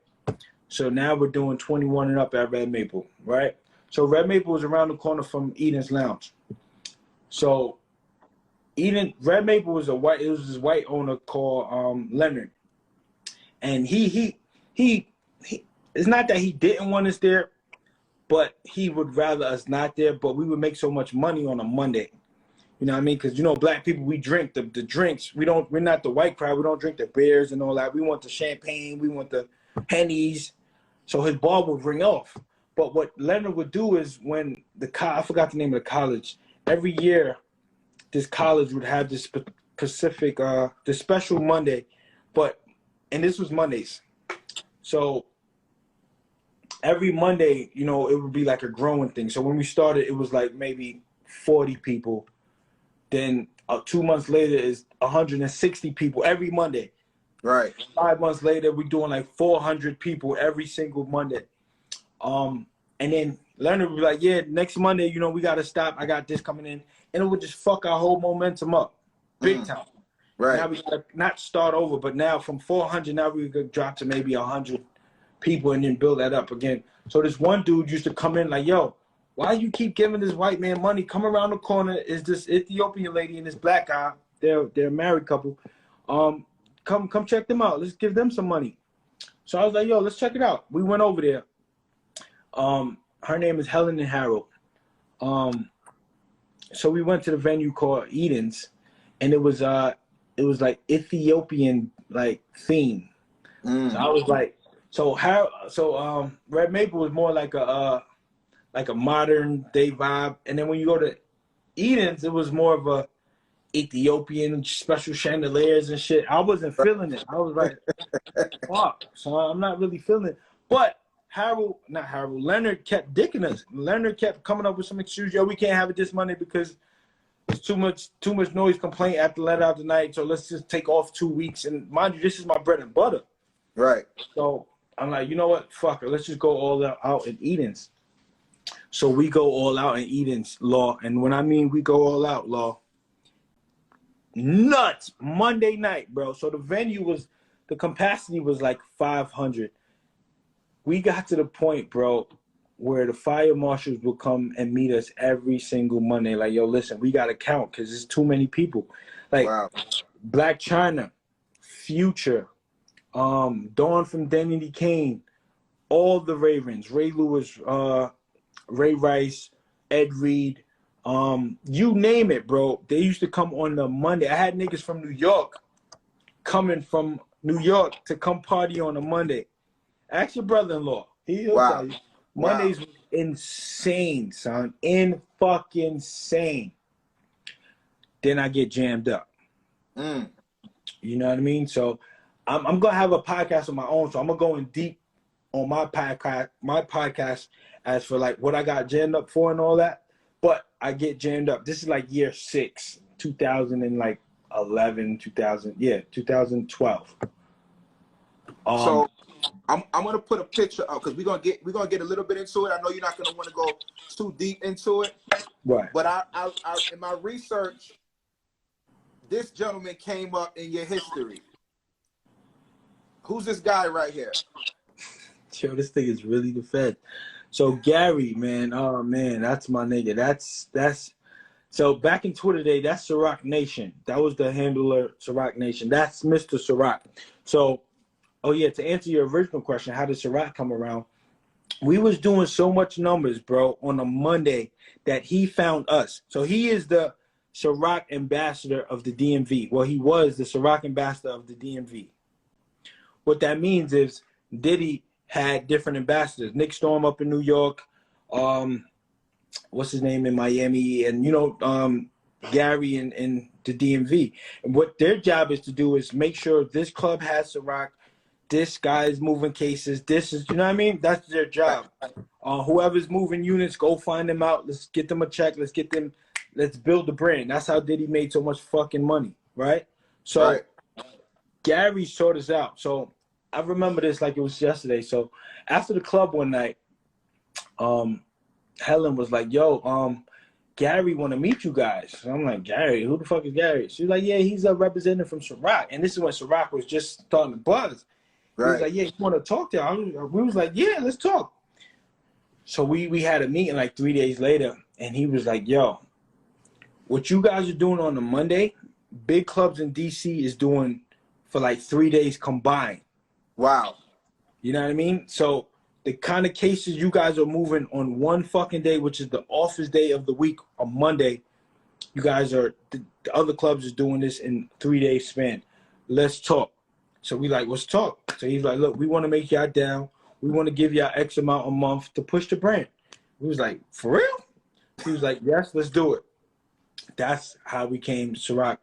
So now we're doing 21 and up at Red Maple, right? So Red Maple was around the corner from Eden's Lounge. So Red Maple was this white owner called Leonard. And he it's not that he didn't want us there, but he would rather us not there. But we would make so much money on a Monday. You know what I mean? Because, you know, black people, we drink the drinks. We're not the white crowd. We don't drink the beers and all that. We want the champagne. We want the Hennies. So his bar would ring off. But what Leonard would do is when I forgot the name of the college, every year this college would have this specific, this special Monday. And this was Mondays. So every Monday, you know, it would be like a growing thing. So when we started, it was like maybe 40 people. Then 2 months later is 160 people every Monday. Right. 5 months later, we're doing like 400 people every single Monday. And then Leonard would be like, yeah, next Monday, you know, we got to stop. I got this coming in. And it would just fuck our whole momentum up. Big time. Right. Now we got to not start over, but now from 400, now we could drop to maybe 100 people and then build that up again. So this one dude used to come in like, yo, why you keep giving this white man money? Come around the corner is this Ethiopian lady and this black guy. They're a married couple. Come check them out. Let's give them some money. So I was like, yo, let's check it out. We went over there. Her name is Helen and Harold. So we went to the venue called Eden's, and it was like Ethiopian like theme. So I was like, Red Maple was more like a modern day vibe, and then when you go to Eden's, it was more of a Ethiopian special chandeliers and shit. I wasn't feeling it. I was like, fuck. So I'm not really feeling it. But Leonard kept dicking us. Leonard kept coming up with some excuse. Yo, we can't have it this Monday because it's too much noise complaint after let out the night. So let's just take off 2 weeks. And mind you, this is my bread and butter. Right. So I'm like, you know what? Fuck it. Let's just go all out in Eden's. So we go all out in Eden's, Law. And when I mean we go all out, Law, nuts Monday night, bro. So the venue was the capacity was like 500. We got to the point, bro, where the fire marshals would come and meet us every single Monday. Like, yo, listen, we got to count because there's too many people. Like, Wow. Black China, Future, Dawn from Danny Kane, all the Ravens, Ray Lewis, Ray Rice, Ed Reed, you name it, bro. They used to come on the Monday. I had niggas from New York coming from New York to come party on a Monday. Ask your brother-in-law. He'll tell you. Mondays was insane, son. Fucking insane. Then I get jammed up. You know what I mean? So I'm gonna have a podcast of my own. So I'm gonna go in deep on my podcast as for like what I got jammed up for and all that. But I get jammed up. This is like year 6, 2011, 2012. So I'm gonna put a picture up because we're gonna get a little bit into it. I know you're not gonna want to go too deep into it, right? But I in my research, this gentleman came up in your history. Who's this guy right here? Yo, this thing is really the Fed. So Gary, man, oh man, that's my nigga. That's so back in Twitter day, that's Ciroc Nation. That was the handler, Ciroc Nation. That's Mr. Ciroc. So, oh yeah, to answer your original question, how did Ciroc come around? We was doing so much numbers, bro, on a Monday that he found us. So he is the Ciroc ambassador of the DMV. Well, he was the Ciroc ambassador of the DMV. What that means is Diddy had different ambassadors. Nick Storm up in New York, what's his name in Miami, and Gary in the DMV. And what their job is to do is make sure this club has Ciroc, this guy is moving cases, this is, you know what I mean? That's their job. Whoever's moving units, go find them out. Let's get them a check. Let's build the brand. That's how Diddy made so much fucking money, right? So Gary sorted us out. So I remember this like it was yesterday. So after the club one night, Helen was like, yo, Gary want to meet you guys. And I'm like, Gary? Who the fuck is Gary? She's like, yeah, he's a representative from Ciroc. And this is when Ciroc was just starting to buzz. He was like, yeah, you want to talk to him? We was like, yeah, let's talk. So we had a meeting like 3 days later, and he was like, yo, what you guys are doing on the Monday, big clubs in DC is doing for like 3 days combined. Wow. You know what I mean? So the kind of cases you guys are moving on one fucking day, which is the office day of the week, on Monday, you guys are, the other clubs is doing this in 3 days span. Let's talk. So we like, let's talk. So he's like, look, we want to make y'all down. We want to give y'all X amount a month to push the brand. We was like, for real? He was like, yes, let's do it. That's how we came Ciroc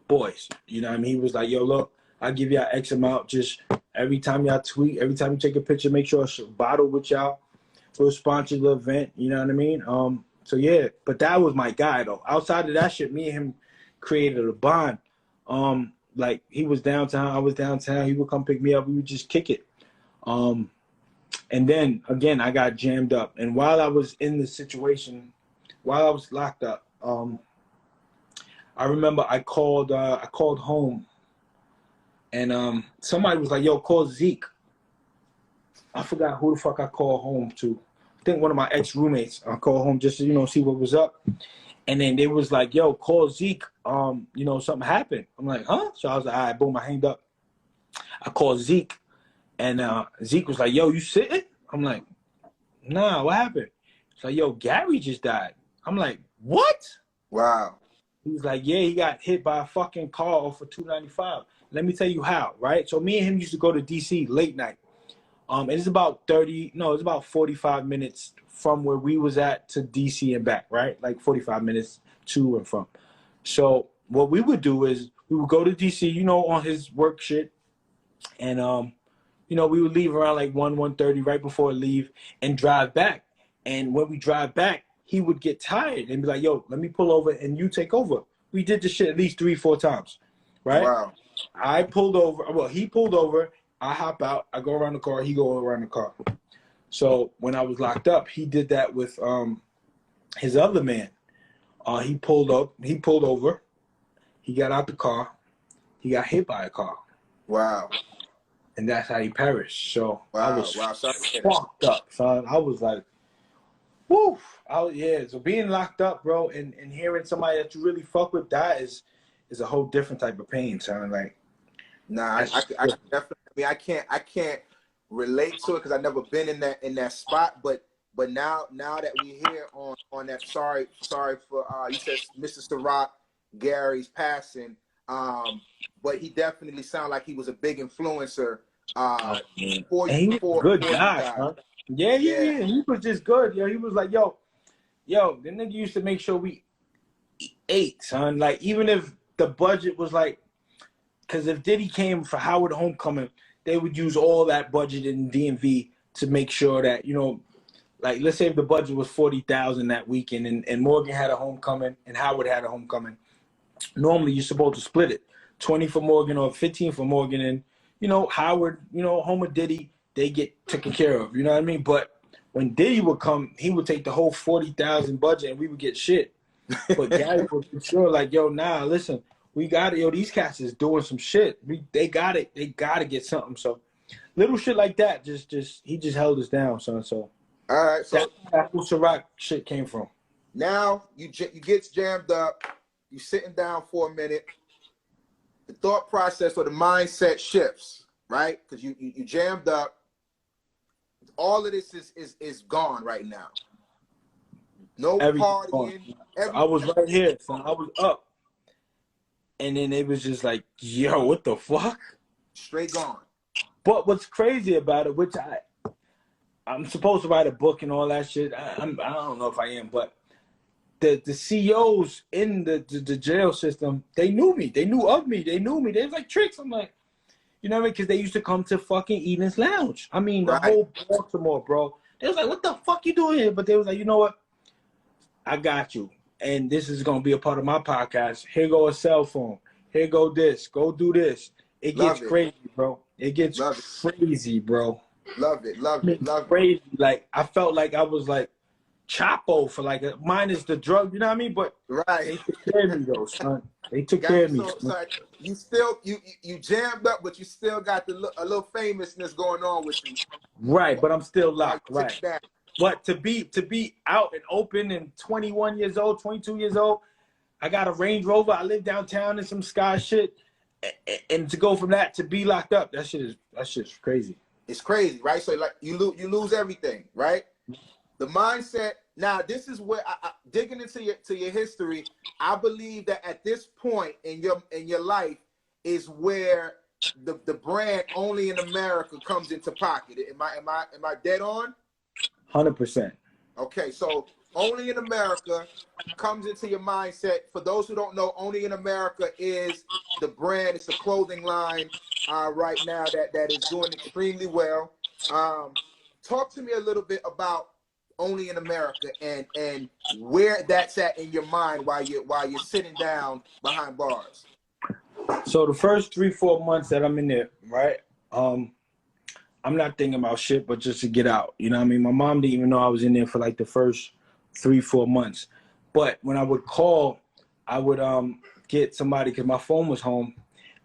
Boys. You know what I mean? He was like, yo, look, I'll give y'all X amount. Just every time y'all tweet, every time you take a picture, make sure it's a bottle with y'all. We'll sponsor the event. You know what I mean? So yeah, but that was my guy though. Outside of that shit, me and him created a bond. Like he was downtown, I was downtown. He would come pick me up. We would just kick it. And then again, I got jammed up. And while I was in the situation, while I was locked up, I remember I called home, and somebody was like, "Yo, call Zeke." I forgot who the fuck I called home to. I think one of my ex-roommates. I called home just to see what was up. And then they was like, yo, call Zeke. Something happened. I'm like, huh? So I was like, all right, boom, I hanged up. I called Zeke. And Zeke was like, yo, you sitting? I'm like, nah, what happened? It's like, yo, Gary just died. I'm like, what? Wow. He was like, yeah, he got hit by a fucking car for $295. Let me tell you how, right? So me and him used to go to DC late night. And it's about 45 minutes from where we was at to DC and back, right? Like 45 minutes to and from. So what we would do is we would go to DC, on his work shit. And, we would leave around like 1:30 right before leave and drive back. And when we drive back, he would get tired and be like, yo, let me pull over and you take over. We did this shit at least 3-4 times, right? Wow. I pulled over. Well, he pulled over. I hop out. I go around the car. He go around the car. So when I was locked up, he did that with his other man. He pulled over. He got out the car. He got hit by a car. Wow. and that's how he perished. So I Wow, was wow, sorry to hear that. fucked up, son. I was like, woo. Yeah. So being locked up, bro, and hearing somebody that you really fuck with die is a whole different type of pain, son. Like, Nah, I definitely. I mean, I can't relate to it because I've never been in that spot. But now that we hear on that, sorry for you said Mr. Ciroc Gary's passing. But he definitely sounded like he was a big influencer. For and he was a good you guy, guys. son. Yeah. He was just good, yo. He was like, yo, the nigga used to make sure we ate, son. Like, even if the budget was like, because if Diddy came for Howard Homecoming, they would use all that budget in DMV to make sure that, you know, like, let's say if the budget was $40,000 that weekend and Morgan had a homecoming and Howard had a homecoming, normally you're supposed to split it. 20 for Morgan or 15 for Morgan, and, you know, Howard, you know, home with Diddy, they get taken care of, you know what I mean? But when Diddy would come, he would take the whole 40,000 budget and we would get shit. But Gary was sure, like, yo, nah, listen, we got it. Yo, these cats is doing some shit. They got it. They got to get something. So little shit like that, he just held us down, son. So All right, so that's where Ciroc shit came from. now you get jammed up. You sitting down for a minute. The thought process or the mindset shifts, right? Because you jammed up. All of this is gone right now. No partying. I was right here, son. I was up. And then it was just like, yo, what the fuck? Straight gone. But what's crazy about it, which I'm supposed to write a book and all that shit. I don't know if I am, but the CEOs in the jail system, they knew me. They knew of me. They knew me. They was like, Trixx. I'm like, you know what I mean? Because they used to come to fucking Eden's Lounge. I mean, the whole Baltimore, bro. They was like, what the fuck you doing here? But they was like, you know what? I got you. And this is going to be a part of my podcast. Here go a cell phone. Here go this. Go do this. It gets crazy, bro. It gets crazy, bro. Love it. Crazy. Like, I felt like I was like Chapo for like minus the drug, you know what I mean? But they took care of me, though, son. They took care of me. So you still you jammed up, but you still got a little famousness going on with you. Right, but I'm still locked. Right. But to be out and open and 21 years old, 22 years old, I got a Range Rover. I live downtown in some sky shit, and to go from that to be locked up, that shit is crazy. It's crazy, right? So like you lose everything, right? The mindset. Now this is where I digging into your history. I believe that at this point in your life is where the brand Only in America comes into pocket. Am I dead on? 100%. Okay, so Only in America comes into your mindset. For those who don't know, Only in America is the brand. It's a clothing line right now that is doing extremely well. Talk to me a little bit about Only in America and where that's at in your mind while you're sitting down behind bars. So the first 3-4 months that I'm in there, right? I'm not thinking about shit, but just to get out. You know what I mean? My mom didn't even know I was in there for like the first 3-4 months. But when I would call, I would get somebody, because my phone was home.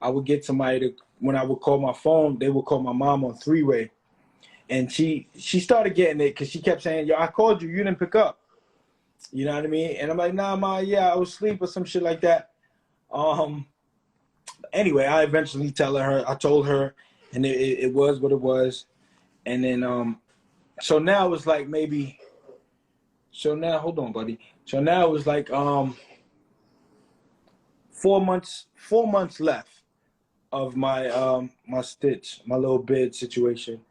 I would get somebody to, when I would call my phone, they would call my mom on three-way. And she started getting it because she kept saying, yo, I called you, you didn't pick up. You know what I mean? And I'm like, nah, ma, yeah, I was asleep or some shit like that. Anyway, I eventually I told her, and it was what it was. And then, so now it's like maybe, so now, hold on, buddy. So now it was like 4 months left of my my stitch, my little bid situation.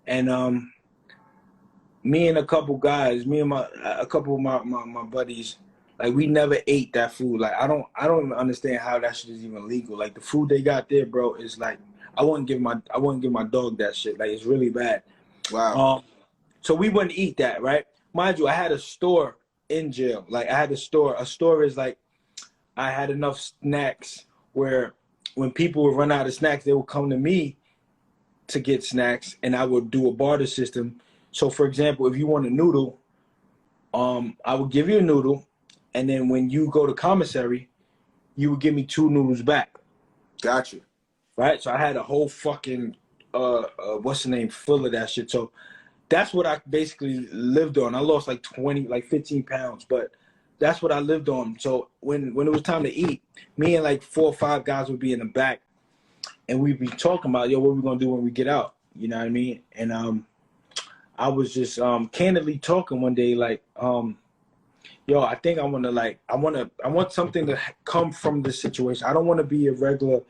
And me and a couple guys, a couple of my buddies, like we never ate that food. Like I don't even understand how that shit is even legal. Like the food they got there, bro, is like I wouldn't give my dog that shit. Like it's really bad. Wow. So we wouldn't eat that, right? Mind you, I had a store in jail. Like I had a store. A store is like I had enough snacks where when people would run out of snacks, they would come to me to get snacks, and I would do a barter system. So for example, if you want a noodle, I would give you a noodle, and then when you go to commissary, you would give me 2 noodles back. Got you. Right? So I had a whole fucking what's the name, full of that shit. So that's what I basically lived on. I lost like 15 pounds, but that's what I lived on. So when it was time to eat, me and like 4 or 5 guys would be in the back, and we'd be talking about, yo, what we gonna do when we get out? You know what I mean? And I was just candidly talking one day, like, yo, I think I want something to come from this situation. I don't want to be a regular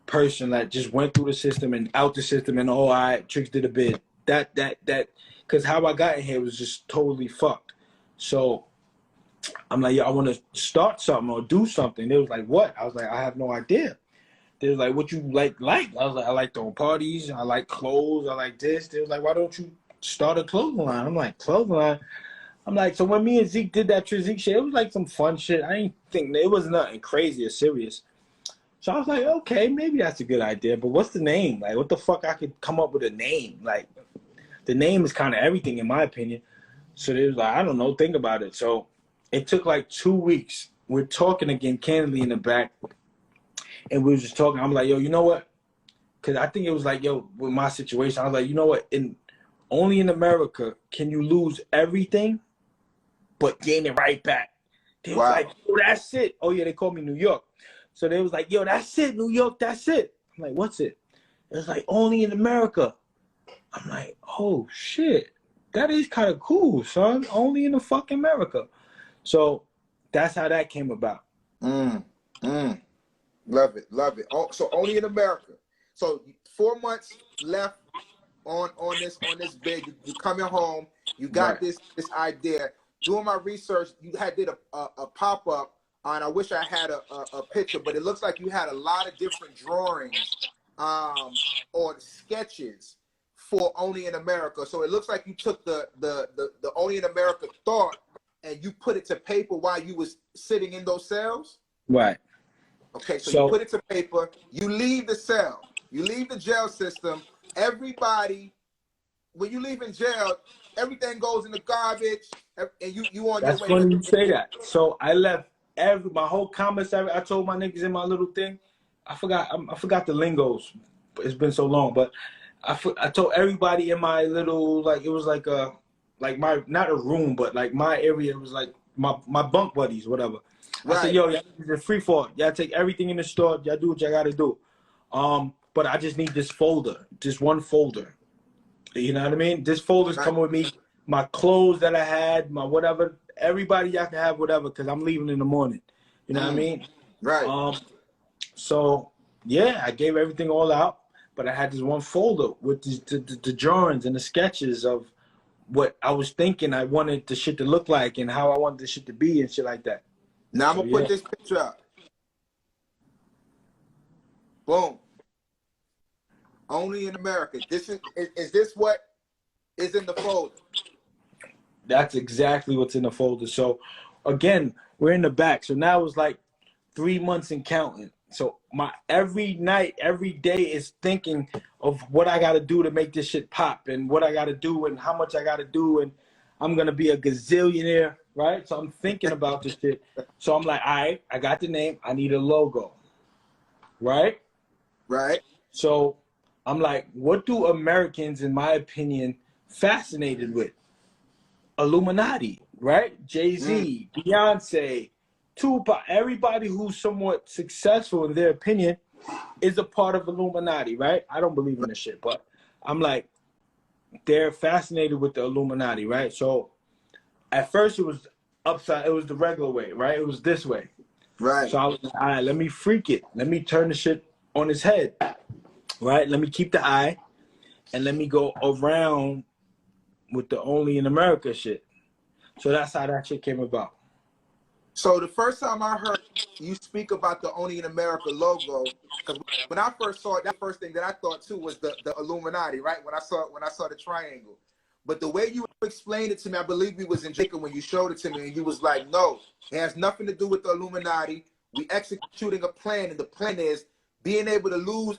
person that just went through the system and out the system and, oh, I Trixx did a bid. That, because how I got in here was just totally fucked. So I'm like, yo, I want to start something or do something. They was like, what? I was like, I have no idea. They was like, what you like? I was like, I like throwing parties. I like clothes. I like this. They was like, why don't you start a clothing line? I'm like, clothing line? I'm like, so when me and Zeke did that Trixx Zeke shit, it was like some fun shit. I didn't think, it was nothing crazy or serious. So I was like, okay, maybe that's a good idea, but what's the name? Like, what the fuck I could come up with a name? Like, the name is kind of everything in my opinion. So they was like, I don't know, think about it. So it took like 2 weeks. We're talking again, candidly in the back, and we were just talking. I'm like, yo, you know what? Because I think it was like, yo, with my situation, I was like, you know what? Only in America can you lose everything, but gain it right back. They was like, oh, that's it. Oh yeah, they called me New York. So they was like, yo, that's it, New York, that's it. I'm like, what's it? It was like, only in America. I'm like, oh shit, that is kind of cool, son. Only in the fucking America. So that's how that came about. Love it, love it. Oh, so only in America. So 4 months left on this bid. You coming home. You got this idea. Doing my research, you did a pop up. And I wish I had a picture, but it looks like you had a lot of different drawings or sketches for Only in America. So it looks like you took the Only in America thought and you put it to paper while you was sitting in those cells? Right. Okay, so you put it to paper, you leave the cell, you leave the jail system, everybody, when you leave in jail, everything goes in the garbage, and you on That's your way. funny you say that. So I left my whole commissary. I told my niggas in my little thing, I forgot the lingos. It's been so long, but I told everybody in my little, like, it was like my, not a room, but like my area was like my bunk buddies, whatever. I said, yo, y'all is free for it. Y'all take everything in the store. Y'all do what y'all gotta do. But I just need this folder, just one folder. You know what I mean? This folder's coming with me. My clothes that I had, my whatever. Everybody, y'all can have whatever, because I'm leaving in the morning. You know what I mean? Right. So yeah, I gave everything all out, but I had this one folder with the drawings and the sketches of what I was thinking I wanted the shit to look like and how I wanted the shit to be and shit like that. Now I'm gonna put this picture up. Boom. Only in America. This is this what is in the folder? That's exactly what's in the folder. So again, we're in the back. So now it's like 3 months and counting. So my every night, every day is thinking of what I gotta do to make this shit pop and what I gotta do and how much I gotta do, and I'm gonna be a gazillionaire, right? So I'm thinking about this shit. So I'm like, all right, I got the name, I need a logo. Right? Right. So I'm like, what do Americans, in my opinion, fascinated with? Illuminati, right? Jay-Z, Beyonce, Tupac, everybody who's somewhat successful in their opinion is a part of Illuminati, right? I don't believe in this shit, but I'm like, they're fascinated with the Illuminati, right? So at first it was upside, it was the regular way, right? It was this way. Right. So I was like, all right, let me freak it. Let me turn the shit on his head, right? Let me keep the eye and let me go around with the Only in America shit. So that's how that shit came about. So the first time I heard you speak about the Only in America logo, because when I first saw it, that first thing that I thought too was the Illuminati, right? When I saw the triangle. But the way you explained it to me, I believe we was in Jacob when you showed it to me, and you was like, no, it has nothing to do with the Illuminati. We executing a plan, and the plan is being able to lose,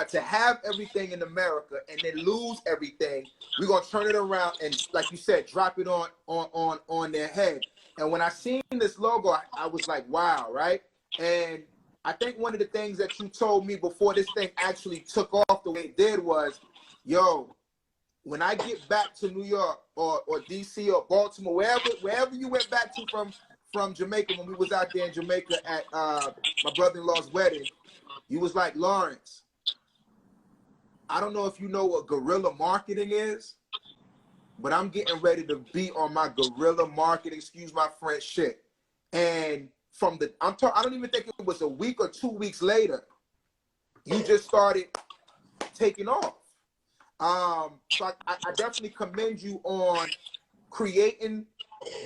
to have everything in America and then lose everything. We're gonna turn it around and, like you said, drop it on their head. And when I seen this logo, I was like, wow, right? And I think one of the things that you told me before this thing actually took off the way it did was, yo, when I get back to New York or DC or Baltimore, wherever you went back to from Jamaica when we was out there in Jamaica at my brother-in-law's wedding, you was like, Lawrence, I don't know if you know what guerrilla marketing is, but I'm getting ready to be on my guerrilla marketing, excuse my French, shit. And from the, I don't even think it was a week or 2 weeks later, you just started taking off. So I definitely commend you on creating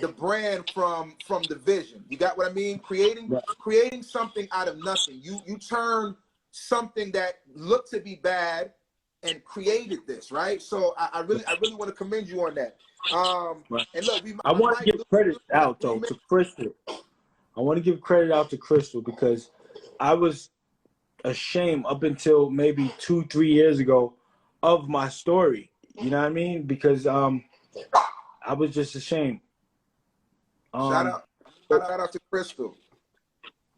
the brand from the vision. You got what I mean? Creating something out of nothing. You turn something that looked to be bad and created this, right? So I really want to commend you on that. And look, I want to give credit out though to Crystal. I want to give credit out to Crystal because I was ashamed up until maybe 2-3 years ago of my story. You know what I mean? Because I was just ashamed. Shout out to Crystal.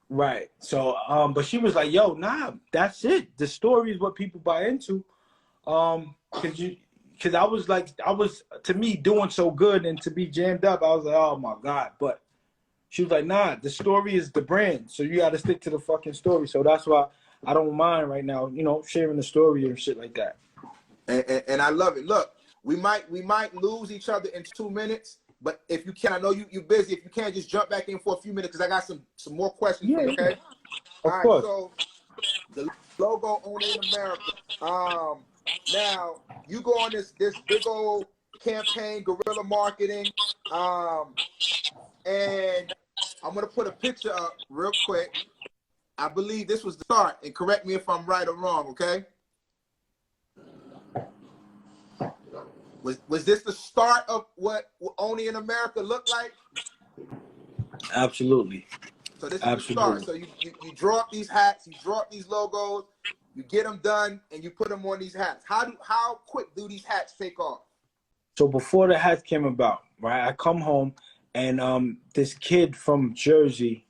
Right. So but she was like, yo, nah, that's it. The story is what people buy into. Because I was to me doing so good, and to be jammed up, I was like, oh my God. But she was like, nah, the story is the brand. So you got to stick to the fucking story. So that's why I don't mind right now, you know, sharing the story and shit like that. And I love it. Look, we might lose each other in 2 minutes, but if you can, I know you're busy. If you can, just jump back in for a few minutes because I got some more questions for you, okay? Of course. So the logo Only in America. Now you go on this big old campaign, guerrilla marketing, and I'm gonna put a picture up real quick. I believe this was the start, and correct me if I'm right or wrong, okay? Was this the start of what Only in America looked like? Absolutely. So this is the start. So you draw up these hats, you draw up these logos, you get them done, and you put them on these hats. How quick do these hats take off? So before the hats came about, right, I come home and this kid from Jersey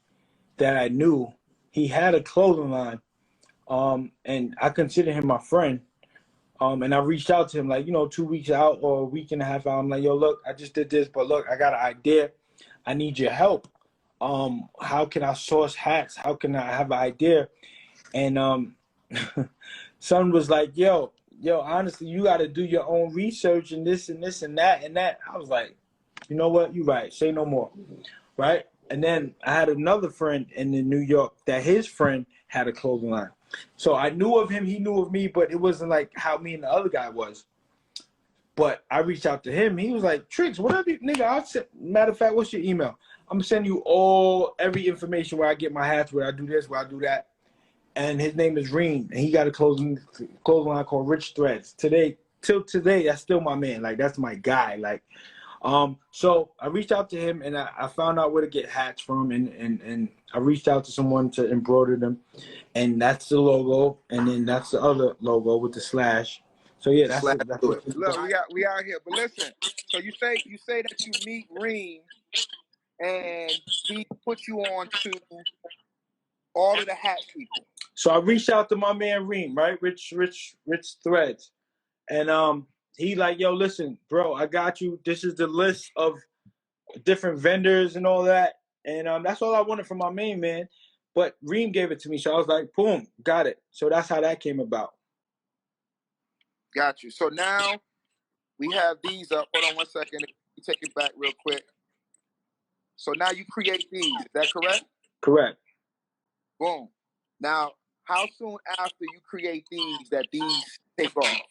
that I knew, he had a clothing line, and I consider him my friend. And I reached out to him, like, you know, 2 weeks out or a week and a half out. I'm like, yo, look, I just did this, but look, I got an idea. I need your help. How can I source hats? How can I have an idea? And son was like, yo, honestly, you got to do your own research and this and this and that and that. I was like, you know what? You're right. Say no more. Right? And then I had another friend in New York that his friend had a clothing line. So I knew of him, he knew of me, but it wasn't like how me and the other guy was. But I reached out to him. He was like, Trixx, whatever, nigga, I'll send, matter of fact, what's your email? I'm going to send you every information where I get my hats, where I do this, where I do that. And his name is Reem, and he got a clothing line called Rich Threads. Till today, that's still my man. Like, that's my guy. Like, so I reached out to him, and I found out where to get hats from, and I reached out to someone to embroider them, and that's the logo, and then that's the other logo with the slash. So yeah, that's it. Look, we out here, but listen. So you say that you meet Reem, and he put you on to all of the hat people. So I reached out to my man Reem, right, Rich Threads, and he like, yo, listen, bro, I got you. This is the list of different vendors and all that. And that's all I wanted from my main man. But Reem gave it to me. So I was like, boom, got it. So that's how that came about. Got you. So now we have these up. Hold on 1 second. Let me take it back real quick. So now you create these. Is that correct? Correct. Boom. Now, how soon after you create these that these take off?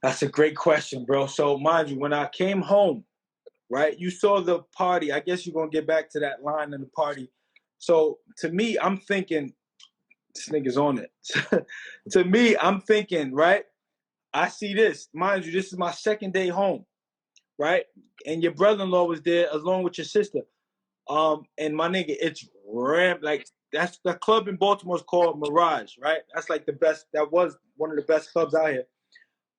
That's a great question, bro. So mind you, when I came home, right, you saw the party. I guess you're going to get back to that line in the party. So to me, I'm thinking, this nigga's on it. To me, I'm thinking, right, I see this. Mind you, this is my second day home, right? And your brother-in-law was there along with your sister. And my nigga, it's ramp. Like, that's the club in Baltimore is called Mirage, right? That's like the best. That was one of the best clubs out here.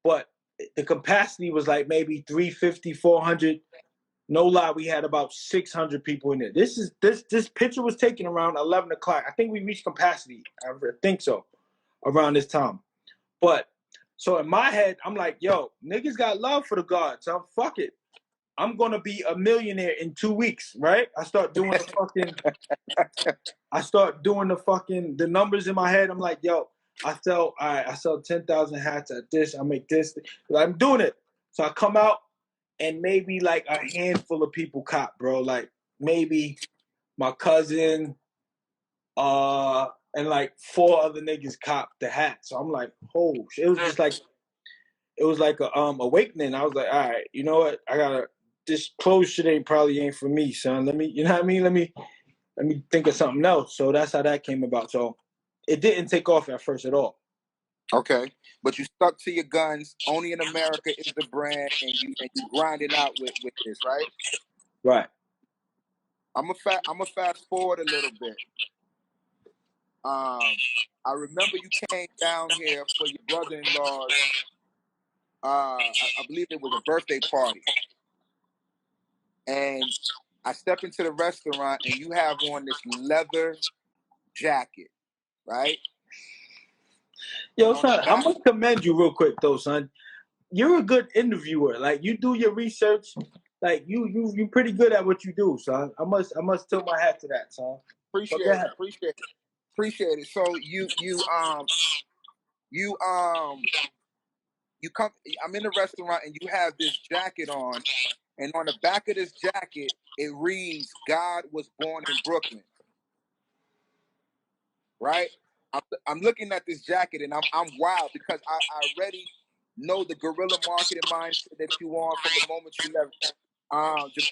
But the capacity was like maybe 350, 400 No lie, we had about 600 people in there. This picture was taken around 11 o'clock. I think we reached capacity. I think so, around this time. But so in my head, I'm like, yo, niggas got love for the God, so fuck it. I'm gonna be a millionaire in 2 weeks, right? I start doing the numbers in my head. I'm like, yo, I sell 10,000 hats at this. I make this. I'm doing it. So I come out and maybe like a handful of people cop, bro. Like maybe my cousin, and like 4 other niggas cop the hat. So I'm like, oh shit. It was like a awakening. I was like, all right, you know what? This clothes shit probably ain't for me, son. Let me, you know what I mean? Let me think of something else. So that's how that came about. So it didn't take off at first at all. Okay, but you stuck to your guns. Only in America is the brand, and you grinding out with this, right? Right. I'm a fast forward a little bit. I remember you came down here for your brother-in-law's. I believe it was a birthday party, and I step into the restaurant, and you have on this leather jacket, right? Yo, son, I must commend you real quick though, son. You're a good interviewer. Like you do your research. Like you pretty good at what you do, son. I must tip my hat to that, son. Appreciate it. So you come. I'm in the restaurant and you have this jacket on, and on the back of this jacket it reads, "God was born in Brooklyn." Right? I'm looking at this jacket and I'm wild because I already know the guerrilla marketing mindset that you on from the moment you left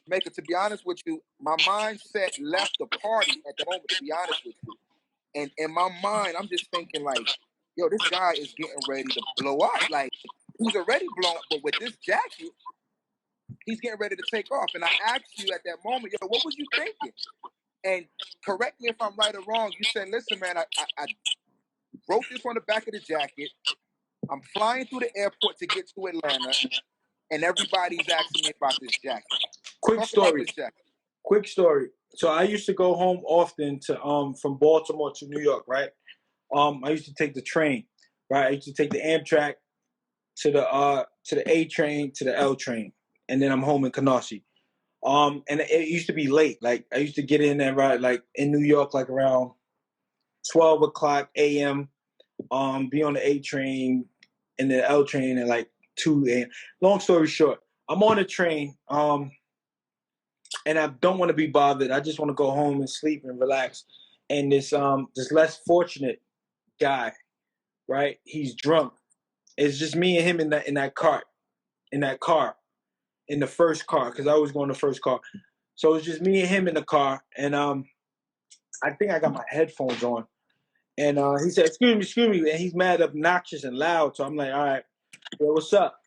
Jamaica. To be honest with you, my mindset left the party at the moment. To be honest with you, and in my mind, I'm just thinking like, yo, this guy is getting ready to blow up. Like he's already blown up, but with this jacket, he's getting ready to take off. And I asked you at that moment, yo, what was you thinking? And correct me if I'm right or wrong. You said, listen, man, I wrote this on the back of the jacket. I'm flying through the airport to get to Atlanta, and everybody's asking me about this jacket. Quick Talk story. about this jacket. Quick story. So I used to go home often to from Baltimore to New York, right? I used to take the train, right? I used to take the Amtrak to the A train to the L train, and then I'm home in Canarsie. And it used to be late. Like I used to get in there right like in New York like around 12 o'clock a.m. Be on the A train and the L train at like 2 a.m. Long story short, I'm on the train, and I don't want to be bothered. I just want to go home and sleep and relax. And this less fortunate guy, right? He's drunk. It's just me and him in that car, in the first car, because I always go in the first car. So it's just me and him in the car, and I think I got my headphones on. And he said, excuse me, and he's mad, obnoxious, and loud. So I'm like, all right, yo, what's up?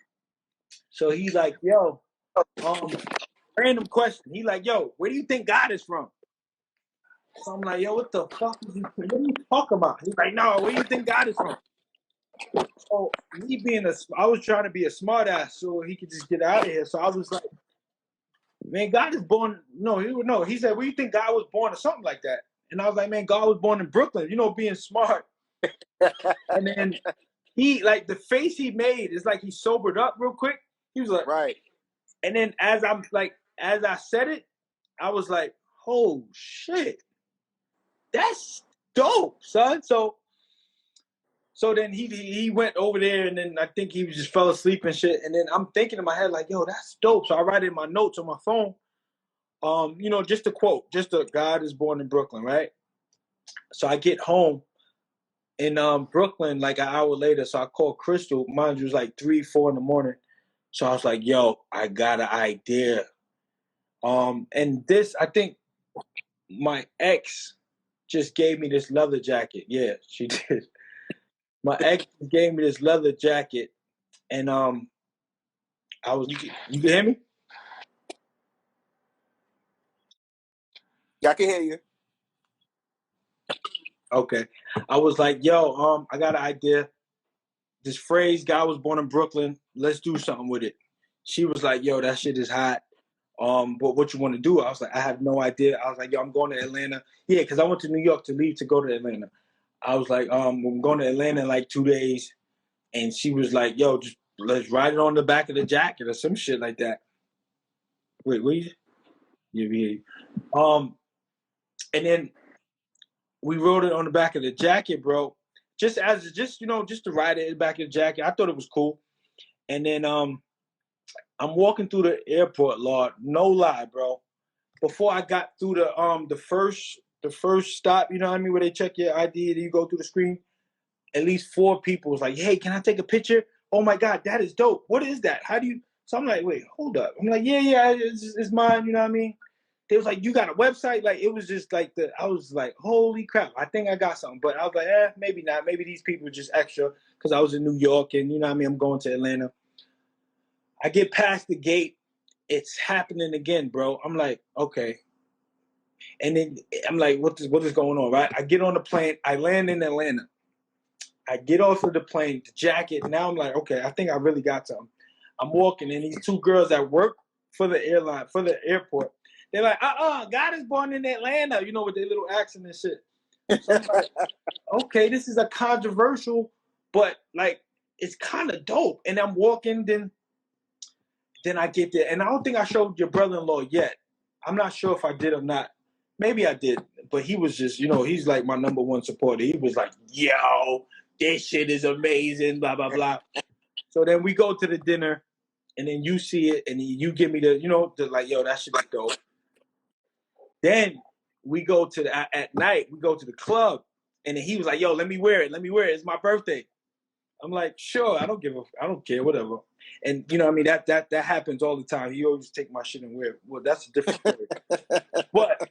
So he's like, yo, random question. He's like, yo, where do you think God is from? So I'm like, yo, what the fuck is he? What are you talking about? He's like, no, where do you think God is from? So I was trying to be a smart ass so he could just get out of here. So I was like, man, God is born. No. He said, where do you think God was born or something like that? And I was like, man, God was born in Brooklyn. You know, being smart. And then he, like, the face he made is like he sobered up real quick. He was like, right. And then as I said it, I was like, oh shit, that's dope, son. So then he went over there, and then I think he just fell asleep and shit. And then I'm thinking in my head like, yo, that's dope. So I write in my notes on my phone, just a quote, God is born in Brooklyn, right? So I get home in Brooklyn like an hour later. So I call Crystal. Mind you, it was like 3, 4 in the morning. So I was like, yo, I got an idea. And this, I think my ex just gave me this leather jacket. Yeah, she did. My ex gave me this leather jacket, and you can hear me? Yeah, I can hear you. Okay. I was like, yo, I got an idea. This phrase, God was born in Brooklyn. Let's do something with it. She was like, yo, that shit is hot. but what you want to do? I was like, I have no idea. I was like, yo, I'm going to Atlanta. Yeah, because I went to New York to leave to go to Atlanta. I was like, I'm going to Atlanta in like 2 days. And she was like, yo, just let's write it on the back of the jacket or some shit like that. Wait, wait. Yeah. And then we wrote it on the back of the jacket, bro. Just to write it in the back of the jacket. I thought it was cool. And then I'm walking through the airport, Lord. No lie, bro. Before I got through the first stop, you know what I mean, where they check your ID and you go through the screen, at least 4 people was like, hey, can I take a picture? Oh my God, that is dope. What is that? How do you? So I'm like, wait, hold up. I'm like, yeah, it's mine. You know what I mean? They was like, you got a website? Like, it was just like I was like, holy crap, I think I got something. But I was like, maybe not. Maybe these people are just extra because I was in New York and, you know what I mean, I'm going to Atlanta. I get past the gate. It's happening again, bro. I'm like, okay. And then I'm like, what is going on, right? I get on the plane. I land in Atlanta. I get off of the plane, the jacket. Now I'm like, okay, I think I really got something. I'm walking, and these 2 girls that work for the airline, for the airport, they're like, God is born in Atlanta, you know, with their little accent and shit. So I'm like, okay, this is a controversial, but like, it's kind of dope. And I'm walking, then I get there, and I don't think I showed your brother-in-law yet. I'm not sure if I did or not. Maybe I did, but he was just, you know, he's like my number 1 supporter. He was like, yo, this shit is amazing, blah, blah, blah. So then we go to the dinner, and then you see it, and you give me the, you know, like, yo, that shit is dope. Then we go to at night, we go to the club, and then he was like, yo, let me wear it. It's my birthday. I'm like, sure, I don't care, whatever. And you know what I mean, that happens all the time. He always take my shit and wear it. Well, that's a different story. But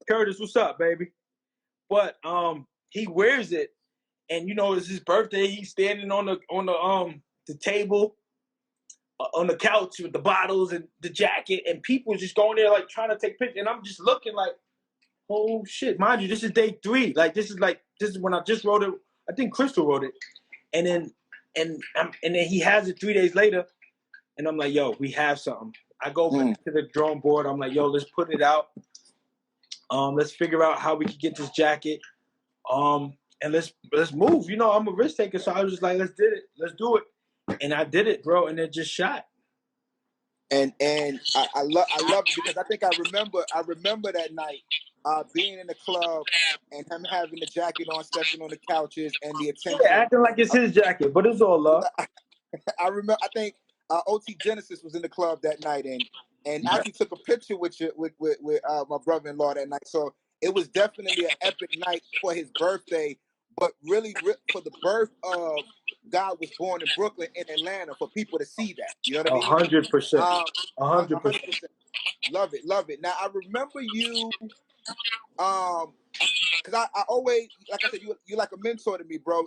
Curtis, what's up, baby? But he wears it, and you know, it's his birthday. He's standing on the table, on the couch with the bottles and the jacket, and people just going there like trying to take pictures. And I'm just looking like, oh shit, mind you, this is day 3. Like this is when I just wrote it. I think Crystal wrote it, and then he has it 3 days later, and I'm like, yo, we have something. I go back to the drawing board. I'm like, yo, let's put it out. Let's figure out how we can get this jacket. And let's move. You know, I'm a risk taker, so I was just like, let's do it. And I did it, bro, and it just shot. And I love it because I think I remember that night being in the club and him having the jacket on, stepping on the couches, and the attention. Yeah, acting like it's his jacket, but it's all love. I remember. I think OT Genesis was in the club that night, and actually took a picture with my brother-in-law that night. So it was definitely an epic night for his birthday, but really for the birth of God was born in Brooklyn, in Atlanta, for people to see that. You know what I mean? 100%. 100%. Love it. Now I remember you, because I always, like I said, you like a mentor to me, bro.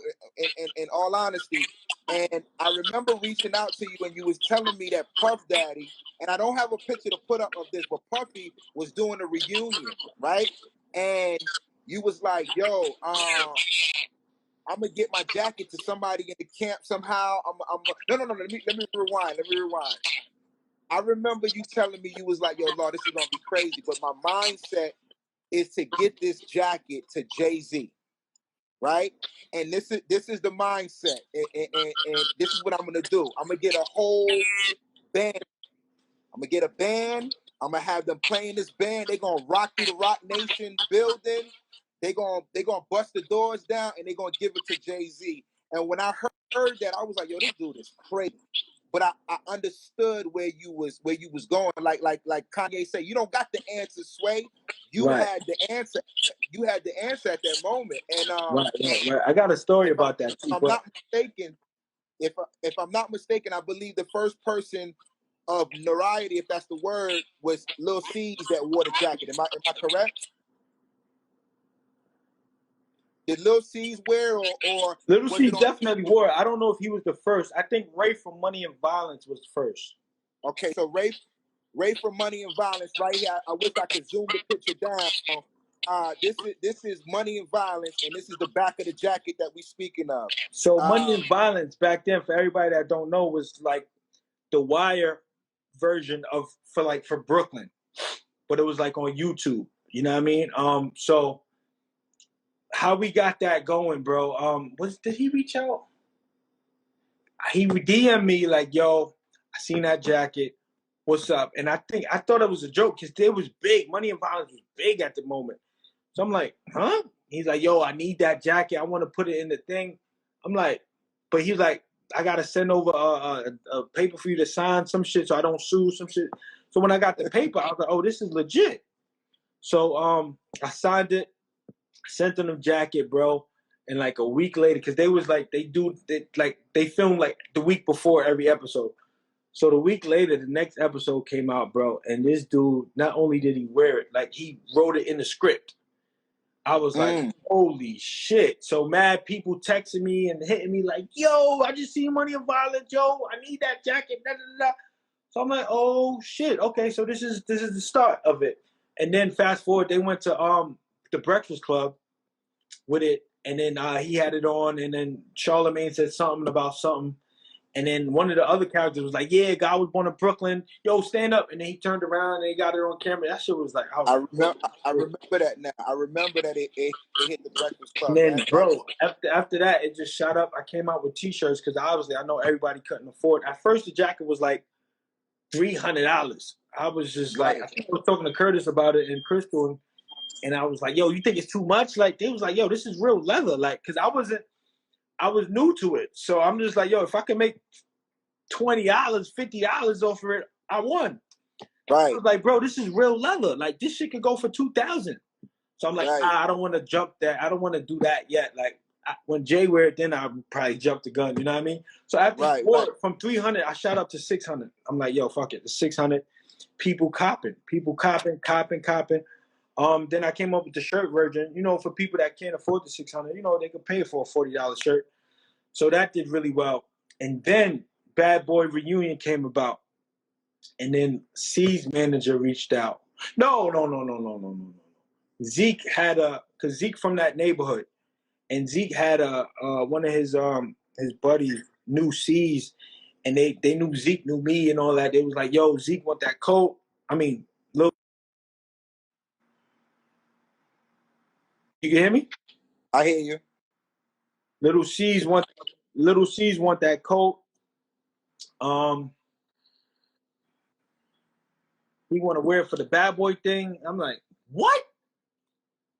In all honesty, and I remember reaching out to you and you was telling me that Puff Daddy, and I don't have a picture to put up of this, but Puffy was doing a reunion, right? And you was like, yo, I'm gonna get my jacket to somebody in the camp somehow. No. Let me rewind. I remember you telling me, you was like, yo, Lord, this is gonna be crazy, but my mindset is to get this jacket to Jay-Z, right? And this is the mindset, and this is what I'm gonna do. I'm gonna get a whole band. I'm gonna get a band. I'm gonna have them playing this band. They're gonna rock through the Rock Nation building. They're gonna bust the doors down, and they're gonna give it to Jay-Z. And when I heard that, I was like, yo, this dude is crazy. But I understood where you was going. Like Kanye said, you don't got the answer, Sway. You had the answer. You had the answer at that moment. And right. I got a story about that too. If I'm not mistaken, if I'm not mistaken, I believe the first person of notoriety, if that's the word, was Lil C's that wore the jacket. Am I correct? Did Lil C's wear or Lil C definitely wore it. I don't know if he was the first. I think Ray from Money and Violence was first. Okay, so Ray from Money and Violence right here. I wish I could zoom the picture down. This is Money and Violence, and this is the back of the jacket that we speaking of. So Money and Violence back then, for everybody that don't know, was like the Wire version for Brooklyn. but it was like on YouTube. You know what I mean? So how we got that going, bro? Did he reach out? He DM me like, "Yo, I seen that jacket. What's up?" And I thought it was a joke because it was big. Money and Violence was big at the moment. So I'm like, "Huh?" He's like, "Yo, I need that jacket. I want to put it in the thing." I'm like, but he's like, "I gotta send over a paper for you to sign some shit so I don't sue some shit." So when I got the paper, I was like, "Oh, this is legit." So I signed it, sent them the jacket, bro. And like a week later, because they was like they filmed like the week before every episode. So the week later, the next episode came out, bro. And this dude, not only did he wear it, like he wrote it in the script. I was like, holy shit. So mad people texting me and hitting me like, yo, I just seen Money and Violence, yo. I need that jacket. Da, da, da. So I'm like, oh shit. Okay, so this is the start of it. And then fast forward, they went to the Breakfast Club with it, and then he had it on, and then Charlamagne said something about something. And then one of the other characters was like, yeah, guy was born in Brooklyn. Yo, stand up. And then he turned around and he got it on camera. That shit was like, I remember that now. I remember that it hit the Breakfast Club. And then, bro, after that, it just shot up. I came out with T-shirts because obviously I know everybody couldn't afford. At first, the jacket was like $300. I was just like, I think I was talking to Curtis about it and Crystal, and I was like, yo, you think it's too much? Like, they was like, yo, this is real leather. Like, because I was new to it. So I'm just like, yo, if I can make $20, $50 off of it, I won. Right. I was like, bro, this is real leather. Like, this shit could go for $2,000. So I'm like, I don't want to jump that. I don't want to do that yet. Like, when Jay wear it, then I probably jump the gun. You know what I mean? So after from 300, I shot up to 600. I'm like, yo, fuck it, the 600. People copping. Then I came up with the shirt version. You know, for people that can't afford the 600, you know, they could pay for a $40 shirt. So that did really well. And then Bad Boy Reunion came about. And then C's manager reached out. No. Zeke had because Zeke from that neighborhood. And Zeke had one of his buddies knew C's, and they knew Zeke knew me and all that. They was like, yo, Zeke want that coat. I mean, look. You can hear me? I hear you. Little C's want that coat. He want to wear it for the Bad Boy thing. I'm like, what?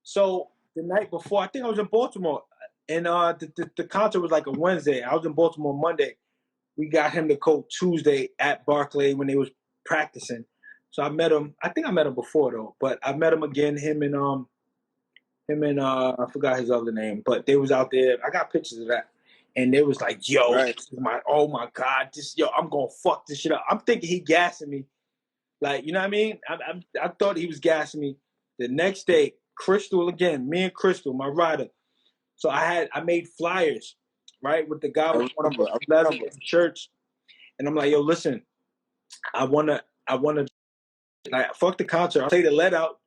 So the night before, I think I was in Baltimore, and the concert was like a Wednesday. I was in Baltimore Monday. We got him the coat Tuesday at Barclay when they was practicing. So I met him. I think I met him before though, but I met him again. Him and I forgot his other name, but they was out there. I got pictures of that, and they was like, "Yo, this is oh my God, I'm gonna fuck this shit up." I'm thinking he gassing me, like, you know what I mean? I thought he was gassing me. The next day, Crystal again, me and Crystal, my rider. So I made flyers, right, with the guy with one of the letters in the church, and I'm like, "Yo, listen, I wanna like fuck the concert. I'll play the let out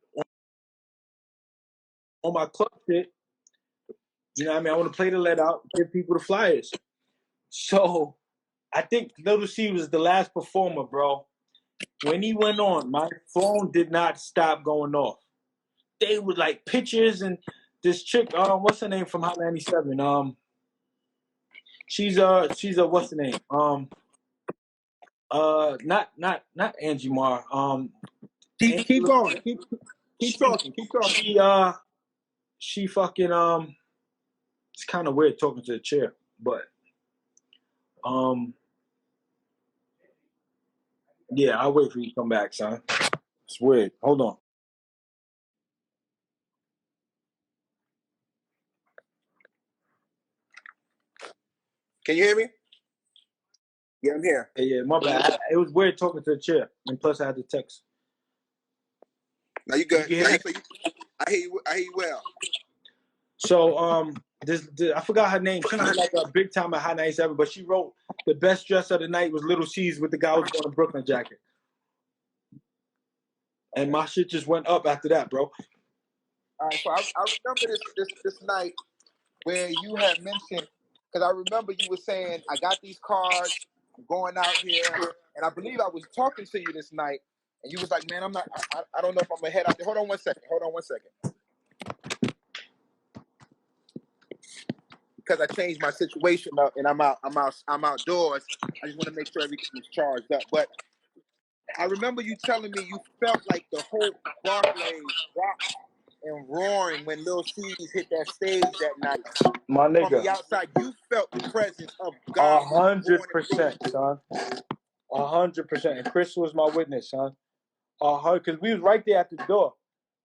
on my club shit. You know what I mean? I want to play the let out, give people the flyers." So I think Little C was the last performer, bro. When he went on, my phone did not stop going off. They were like pictures, and this chick, what's her name from Hot 97? She's a what's the name? Not Angie Marr. Keep going. Keep talking. She fucking it's kind of weird talking to the chair, but yeah, I'll wait for you to come back, son. It's weird. Hold on. Can you hear me? Yeah, I'm here. Yeah, my bad. It was weird talking to the chair, and plus I had to text. Now you good. I hear you well. So I forgot her name. She's like a big time at Hot 97, but she wrote the best dress of the night was Little C's with the guy who's wearing a Brooklyn jacket. And my shit just went up after that, bro. All right, so I remember this night where you had mentioned, because I remember you were saying, I got these cards, I'm going out here, and I believe I was talking to you this night, and you was like, man, I don't know if I'm gonna head out there. Hold on one second. Because I changed my situation up and I'm outdoors. I just want to make sure everything is charged up. But I remember you telling me you felt like the whole Barclays rocked and roaring when Lil C's hit that stage that night. My From the nigga, outside, you felt the presence of God was born and raised. 100%, son. 100%. And Chris was my witness, son. Because we was right there at the door.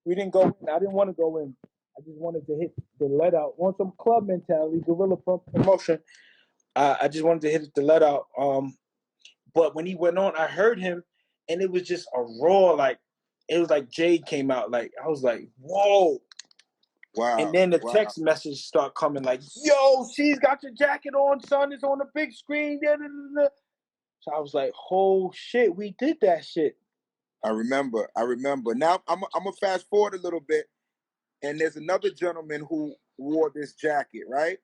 We didn't go in. I didn't want to go in. I just wanted to hit the let out on some club mentality, guerrilla promotion. I just wanted to hit the let out. But when he went on, I heard him, and it was just a roar. Like it was like Jade came out. Like I was like, whoa. Wow. And then the text message start coming like, yo, she's got your jacket on, son. It's on the big screen. So I was like, oh shit, we did that shit. I remember. Now I'm gonna fast forward a little bit, and there's another gentleman who wore this jacket, right?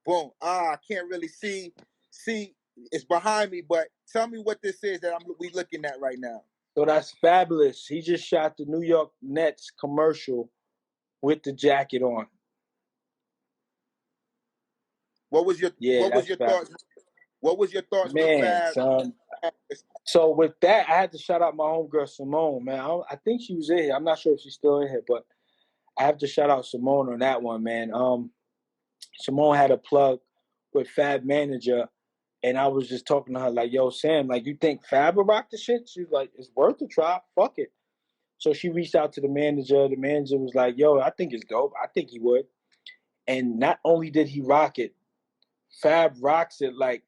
Boom. I can't really see. It's behind me, but tell me what this is that we looking at right now. So that's fabulous. He just shot the New York Nets commercial with the jacket on. What was your thoughts? What was your thoughts with Fab? Son. So with that, I had to shout out my homegirl Simone, man. I think she was in here. I'm not sure if she's still in here, but I have to shout out Simone on that one, man. Simone had a plug with Fab Manager, and I was just talking to her like, yo, Sam, like, you think Fab will rock the shit? She's like, it's worth a try. Fuck it. So she reached out to the manager. The manager was like, yo, I think it's dope. I think he would. And not only did he rock it, Fab rocks it like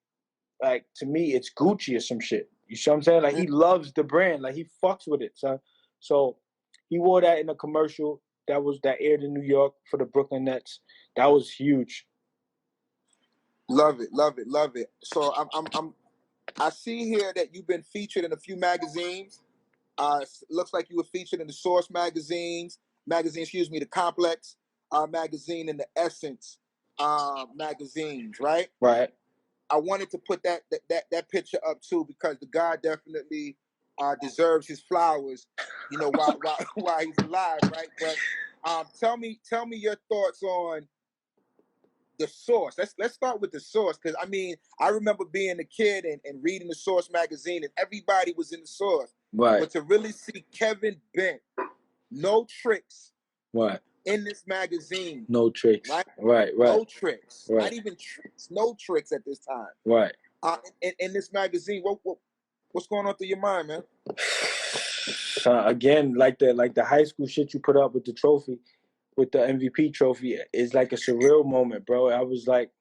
to me, it's Gucci or some shit. You see what I'm saying? Like, he loves the brand. Like, he fucks with it, son. So he wore that in a commercial that aired in New York for the Brooklyn Nets. That was huge. Love it. So I see here that you've been featured in a few magazines. Looks like you were featured in the Source magazine, the Complex magazine, and the Essence magazines, right? Right. I wanted to put that picture up too because the guy definitely deserves his flowers, you know, while he's alive, right? But tell me your thoughts on the Source. Let's start with the Source, because I mean, I remember being a kid and reading the Source magazine, and everybody was in the Source. Right. But to really see Kevin Bent, no Trixx, right, in this magazine, no Trixx, right, no Trixx, right. not even Trixx, no Trixx at this time, right. In this magazine, what's going on through your mind, man? Again, like the high school shit you put up with the trophy, with the MVP trophy, is like a surreal moment, bro. I was like,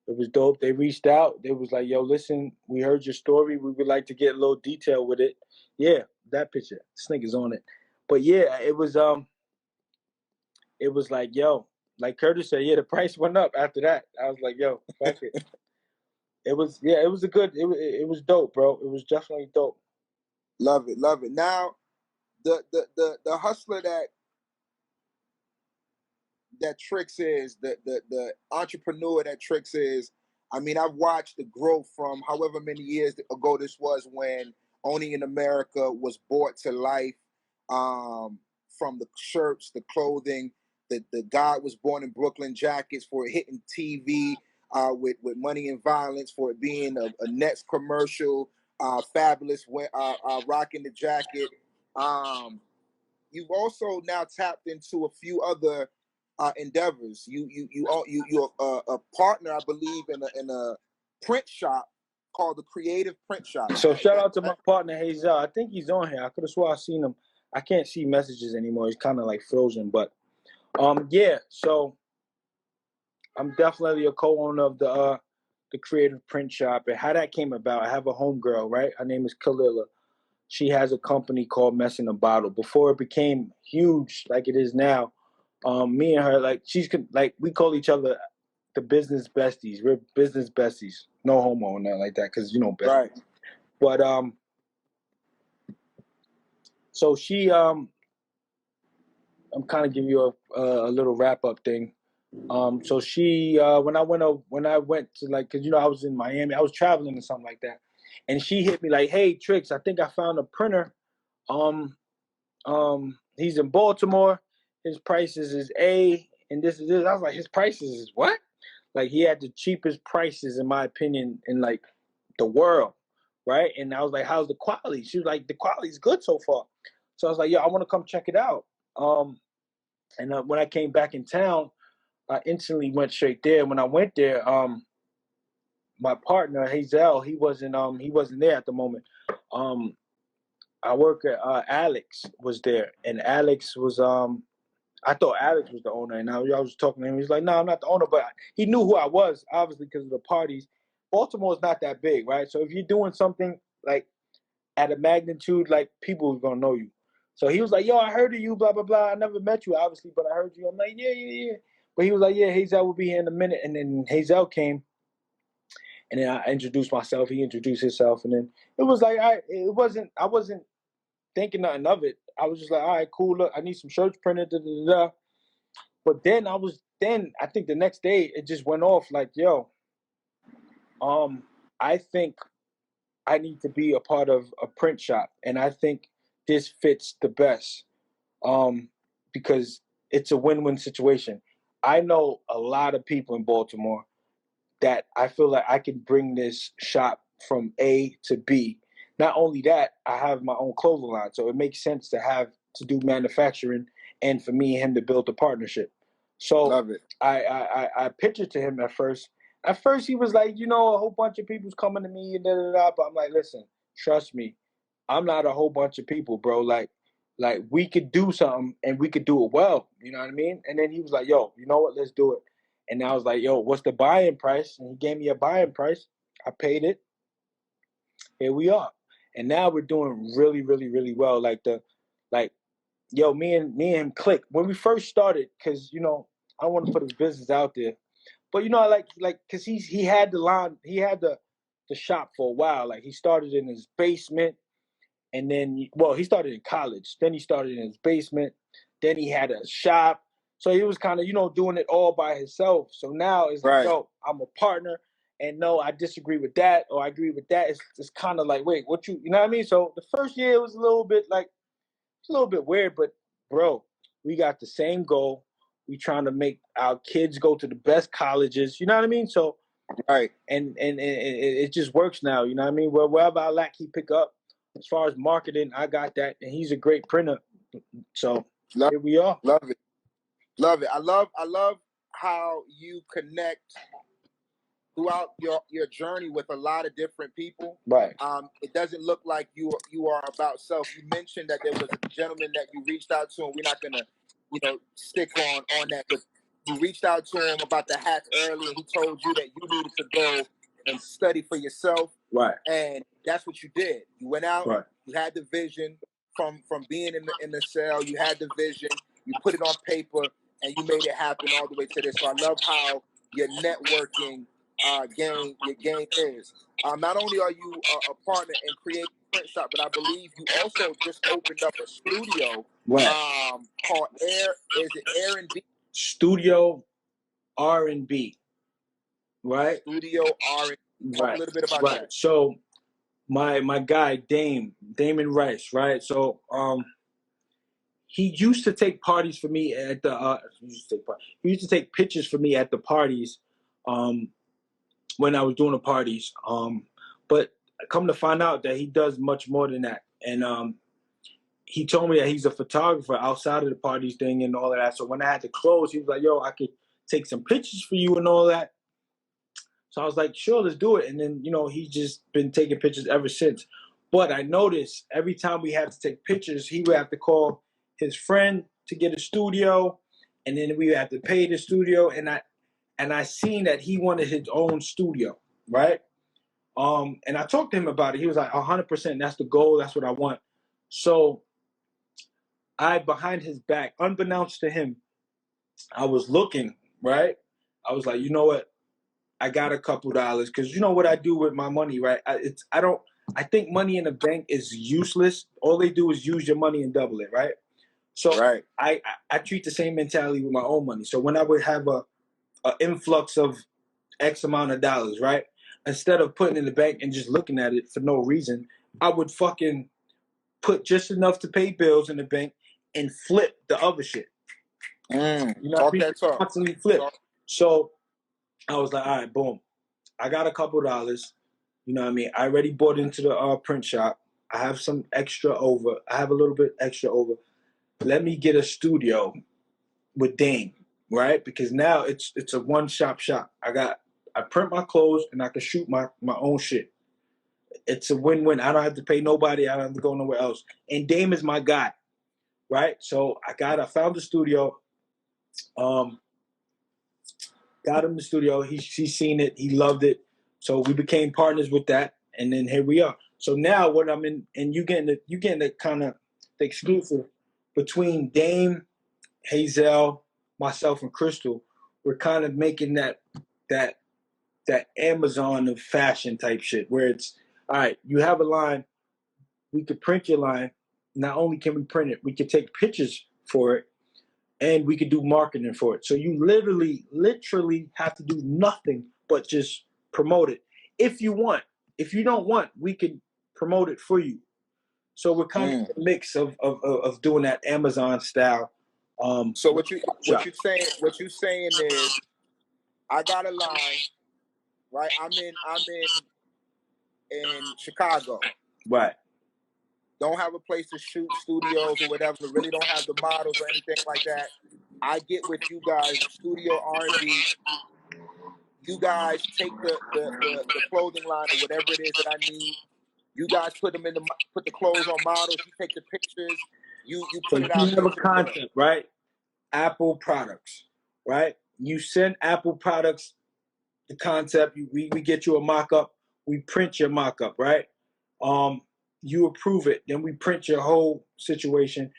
it was dope. They reached out. They was like, yo, listen, we heard your story. We would like to get a little detail with it. Yeah, that picture. This nigga's on it. But yeah, it was like, yo, like Curtis said, yeah, the price went up after that. I was like, yo, fuck it. It was dope, bro. It was definitely dope. Love it. Now, the hustler that Trixx is, the entrepreneur that Trixx is. I mean, I've watched the growth from however many years ago this was when Only in America was brought to life, from the shirts, the clothing, the God Was Born in Brooklyn jackets, for it hitting TV with Money and Violence, for it being a Nets commercial, Fabulous rocking the jacket. You've also now tapped into a few other endeavors. You're a partner, I believe, in a print shop called the Creative Print Shop. So shout out to my partner Hazel. I think he's on here. I could have swore I seen him. I can't see messages anymore. He's kind of like frozen. But yeah. So I'm definitely a co-owner of the Creative Print Shop. And how that came about, I have a homegirl, right? Her name is Kalila. She has a company called Mess in a Bottle. Before it became huge like it is now, me and her, like, we call each other the business besties. We're business besties. No homo or nothing like that, because, you know, besties. Right. But so she I'm kind of giving you a little wrap up thing. So she when I went to, like, because, you know, I was in Miami, I was traveling or something like that, and she hit me like, "Hey, Trixx, I think I found a printer. He's in Baltimore. His prices is A, and this is this." I was like, "His prices is what?" Like, he had the cheapest prices, in my opinion, in like the world, right? And I was like, "How's the quality?" She was like, "The quality's good so far." So I was like, "Yo, I want to come check it out." And when I came back in town, I instantly went straight there. When I went there, my partner Hazel, he wasn't there at the moment. I work at Alex was there, and Alex was I thought Alex was the owner, and I was talking to him. He's like, "No, I'm not the owner," but he knew who I was, obviously, because of the parties. Baltimore is not that big, right? So if you're doing something like at a magnitude, like, people are gonna know you. So he was like, "Yo, I heard of you, blah blah blah. I never met you, obviously, but I heard you." I'm like, "Yeah, yeah, yeah." But he was like, "Yeah, Hazel will be here in a minute," and then Hazel came. And then I introduced myself. He introduced himself, and then it was like I wasn't thinking nothing of it. I was just like, all right, cool. Look, I need some shirts printed. Da, da, da. But then I think the next day it just went off like, yo, I think I need to be a part of a print shop, and I think this fits the best, because it's a win-win situation. I know a lot of people in Baltimore that I feel like I can bring this shop from A to B. Not only that, I have my own clothing line, so it makes sense to do manufacturing, and for me and him to build a partnership. So Love it. I pitched it to him at first. At first, he was like, a whole bunch of people's coming to me and da da da. But I'm like, listen, trust me, I'm not a whole bunch of people, bro. Like we could do something and we could do it well. You know what I mean? And then he was like, yo, you know what? Let's do it. And I was like, yo, what's the buying price? And he gave me a buying price. I paid it. Here we are. And now we're doing really, really, really well. Like, yo, me and him click. When we first started, because, I don't want to put his business out there. But, because he had the line, he had the shop for a while. Like, he started in his basement. And then, he started in college. Then he started in his basement. Then he had a shop. So he was kind of, doing it all by himself. So now it's like, Right. yo, I'm a partner. And no, I disagree with that, or I agree with that. It's kind of like, wait, you know what I mean? So the first year it was a little bit weird, but bro, we got the same goal. We trying to make our kids go to the best colleges. You know what I mean? So, right. And it just works now. You know what I mean? Wherever I lack, he pick up. As far as marketing, I got that, and he's a great printer. So here we are. Love it. Love it. I love how you connect throughout your journey with a lot of different people. Right. It doesn't look like you are about self. You mentioned that there was a gentleman that you reached out to, and we're not gonna, stick on that, but you reached out to him about the hats early, and he told you that you needed to go and study for yourself. Right. And that's what you did. You went out. Right. You had the vision from being in the cell. You had the vision. You put it on paper, and you made it happen all the way to this. So I love how your networking game is. Not only are you a partner in creating print shop, but I believe you also just opened up a studio. Right. Called Air R&B? Studio R&B. Right. Studio R&B. Talk a little bit about that. So my guy Damon Rice, right? So he used to take parties for me at the he used to take pictures for me at the parties when I was doing the parties. But come to find out that he does much more than that. And he told me that he's a photographer outside of the parties thing and all of that. So when I had to close, he was like, yo, I could take some pictures for you and all that. So I was like, sure, let's do it. And then, he's just been taking pictures ever since. But I noticed every time we had to take pictures, he would have to call his friend to get a studio. And then we would have to pay the studio. And I seen that he wanted his own studio, right? And I talked to him about it. He was like, 100%, that's the goal. That's what I want. So behind his back, unbeknownst to him, I was looking, right? I was like, you know what? I got a couple dollars, because you know what I do with my money, right? I think money in the bank is useless. All they do is use your money and double it, right? So right. I treat the same mentality with my own money. So when I would have a influx of X amount of dollars, right? instead of putting in the bank and just looking at it for no reason, I would fucking put just enough to pay bills in the bank and flip the other shit. You know, Talk people that talk. constantly flip. So I was like, all right, boom. I got a couple dollars. You know what I mean? I already bought into the print shop. I have some extra over. I have a little bit extra over. Let me get a studio with Dame, right? Because now it's a one-shop shop. I print my clothes and I can shoot my own shit. It's a win-win. I don't have to pay nobody. I don't have to go nowhere else. And Dame is my guy, right? So I found the studio. Got him the studio. He's seen it. He loved it. So we became partners with that, and then here we are. So now what I'm in, and you getting the kind of the exclusive between Dame, Hazel, myself, and Crystal. We're kind of making that Amazon of fashion type shit, where it's all right. You have a line, we could print your line. Not only can we print it, we could take pictures for it, and we could do marketing for it. So you literally have to do nothing but just promote it. If you want. If you don't want, we can promote it for you. So we're kind of a mix of doing that Amazon style. So what you saying is, I got a line, right? I'm in Chicago. Right. Don't have a place to shoot, studios or whatever. Really don't have the models or anything like that. I get with you guys, studio R&B. You guys take the clothing line or whatever it is that I need. You guys put the clothes on models. You take the pictures. You put it out. You have a concept, right? Apple products, right? You send Apple products the concept. We get you a mock-up. We print your mock-up, right? You approve it. Then we print your whole situation.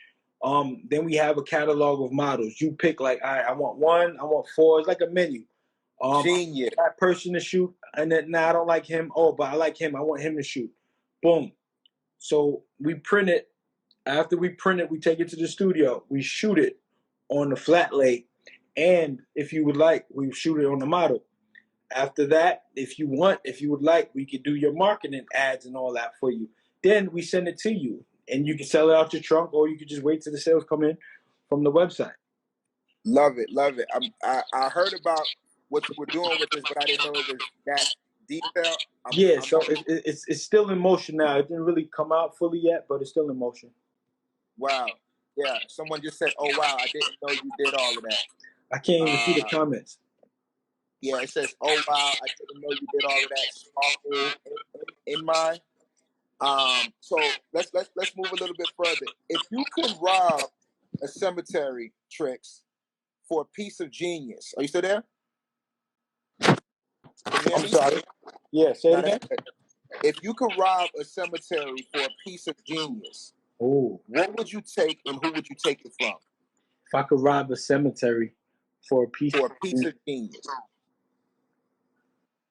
Then we have a catalog of models. You pick like, all right, I want one, I want four. It's like a menu. Genius. That person to shoot, and then I don't like him. Oh, but I like him. I want him to shoot. Boom. So we print it. After we print it, we take it to the studio. We shoot it on the flat lay, and if you would like, we shoot it on the model. After that, if you would like, we could do your marketing ads and all that for you. Then we send it to you, and you can sell it out your trunk, or you can just wait till the sales come in from the website. Love it. I heard about what you were doing with this, but I didn't know it was that detailed. So it's still in motion now. It didn't really come out fully yet, but it's still in motion. Wow. Yeah. Someone just said, "Oh wow, I didn't know you did all of that." I can't even see the comments. Yeah, it says, "Oh wow, I didn't know you did all of that." Sparkle in mind. So let's move a little bit further. If you could rob a cemetery, Trixx, for a piece of genius, are you still there? I'm sorry. Yeah, say it again. If you could rob a cemetery for a piece of genius, what would you take and who would you take it from? If I could rob a cemetery for a piece of genius,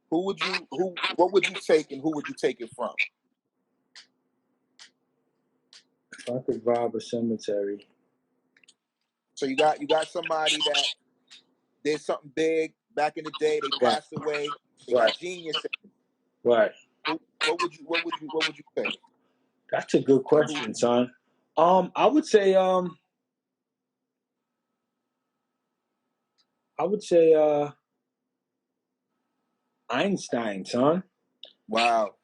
what would you take and who would you take it from? If I could rob a cemetery. So you got somebody that did something big back in the day, they passed away, they got genius. Right. What would you say? That's a good question, son. I would say Einstein, son. Wow.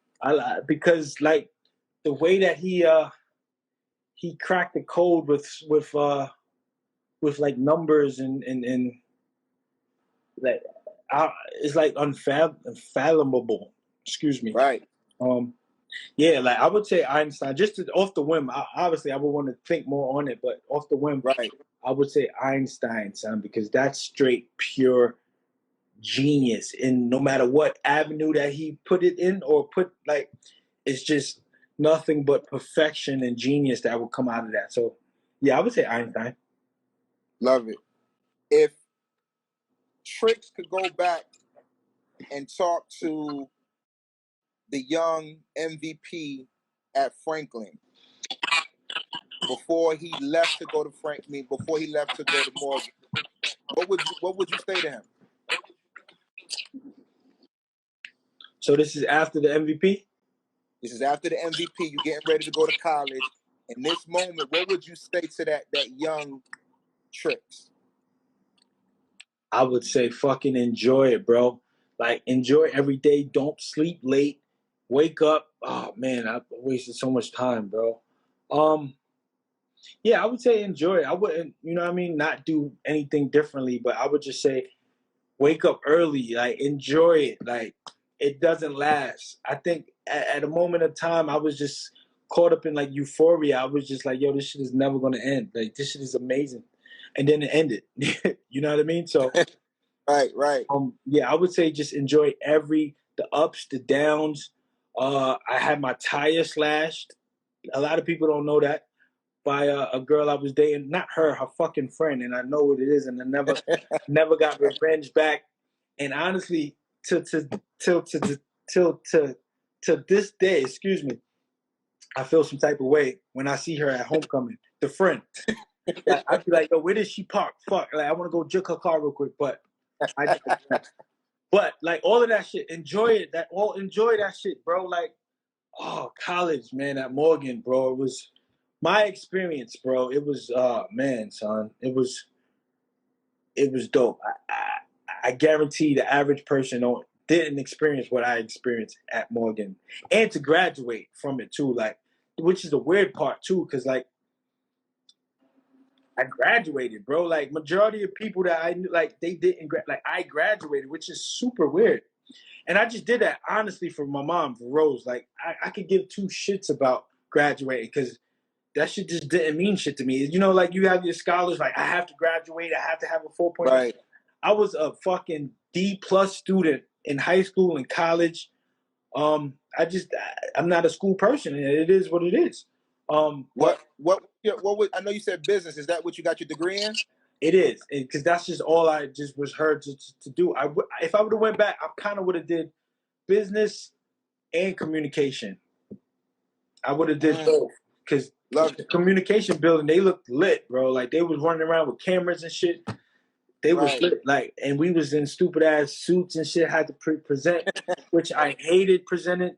Because like the way that he cracked the code with like numbers and like it's like unfathomable. Excuse me. Right. Yeah, like I would say Einstein. Just off the whim. Obviously, I would want to think more on it, but off the whim, right? I would say Einstein, son, because that's straight pure genius. And no matter what avenue that he put it in, or put like, it's just nothing but perfection and genius that would come out of that. So, yeah, I would say Einstein. Love it. If Trixx could go back and talk to the young MVP at Franklin before he left to go to Morgan, what would you say to him? So this is after the MVP? This is after the MVP. You're getting ready to go to college. In this moment, what would you say to that young Trixx? I would say fucking enjoy it, bro. Like, enjoy every day. Don't sleep late. Wake up. Oh, man, I wasted so much time, bro. Yeah, I would say enjoy it. I wouldn't, you know what I mean, not do anything differently, but I would just say wake up early. Like, enjoy it. Like, it doesn't last. I think at a moment of time, I was just caught up in, like, euphoria. I was just like, yo, this shit is never going to end. Like, this shit is amazing. And then it ended. You know what I mean? So, Right. yeah, I would say just enjoy the ups, the downs. I had my tire slashed. A lot of people don't know that by a girl I was dating. Not her fucking friend, and I know what it is, and I never got revenge back. And honestly, till this day, excuse me, I feel some type of way when I see her at homecoming. The friend, I'd be like, yo, where did she park? Fuck, like I want to go juke her car real quick, but but like all of that shit, enjoy it. Enjoy that shit, bro. Like, oh, college, man, at Morgan, bro. It was my experience, bro. It was, man, son. It was dope. I guarantee the average person didn't experience what I experienced at Morgan, and to graduate from it too. Like, which is the weird part too, because like I graduated, bro. Like majority of people that I knew, like they didn't like I graduated, which is super weird. And I just did that honestly for my mom, for Rose. Like I could give two shits about graduating because that shit just didn't mean shit to me. You know, like you have your scholars, like I have to graduate, I have to have a 4.0. Right. I was a fucking D+ student in high school and college. I'm not a school person, and it is what it is. What would, I know you said business. Is that what you got your degree in? It is, because that's just all I just was heard to do. If I would have went back, I kind of would have did business and communication. I would have did both, because the communication building, they looked lit, bro. Like they was running around with cameras and shit. They was lit, like, and we was in stupid ass suits and shit. Had to present, which I hated presenting.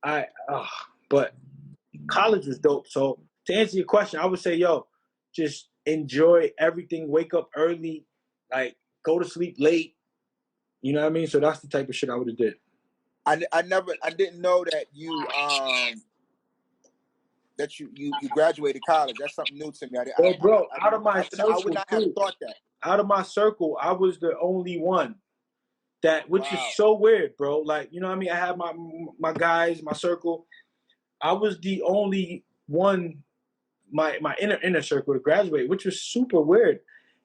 But college was dope. So to answer your question, I would say, yo, just enjoy everything. Wake up early, like go to sleep late. You know what I mean? So that's the type of shit I would have did. I didn't know that you graduated college. That's something new to me. Out of my circle, I would not have thought that. Out of my circle, I was the only one which is so weird, bro. Like, you know what I mean? I had my guys, my circle. I was the only one, my inner circle to graduate, which was super weird.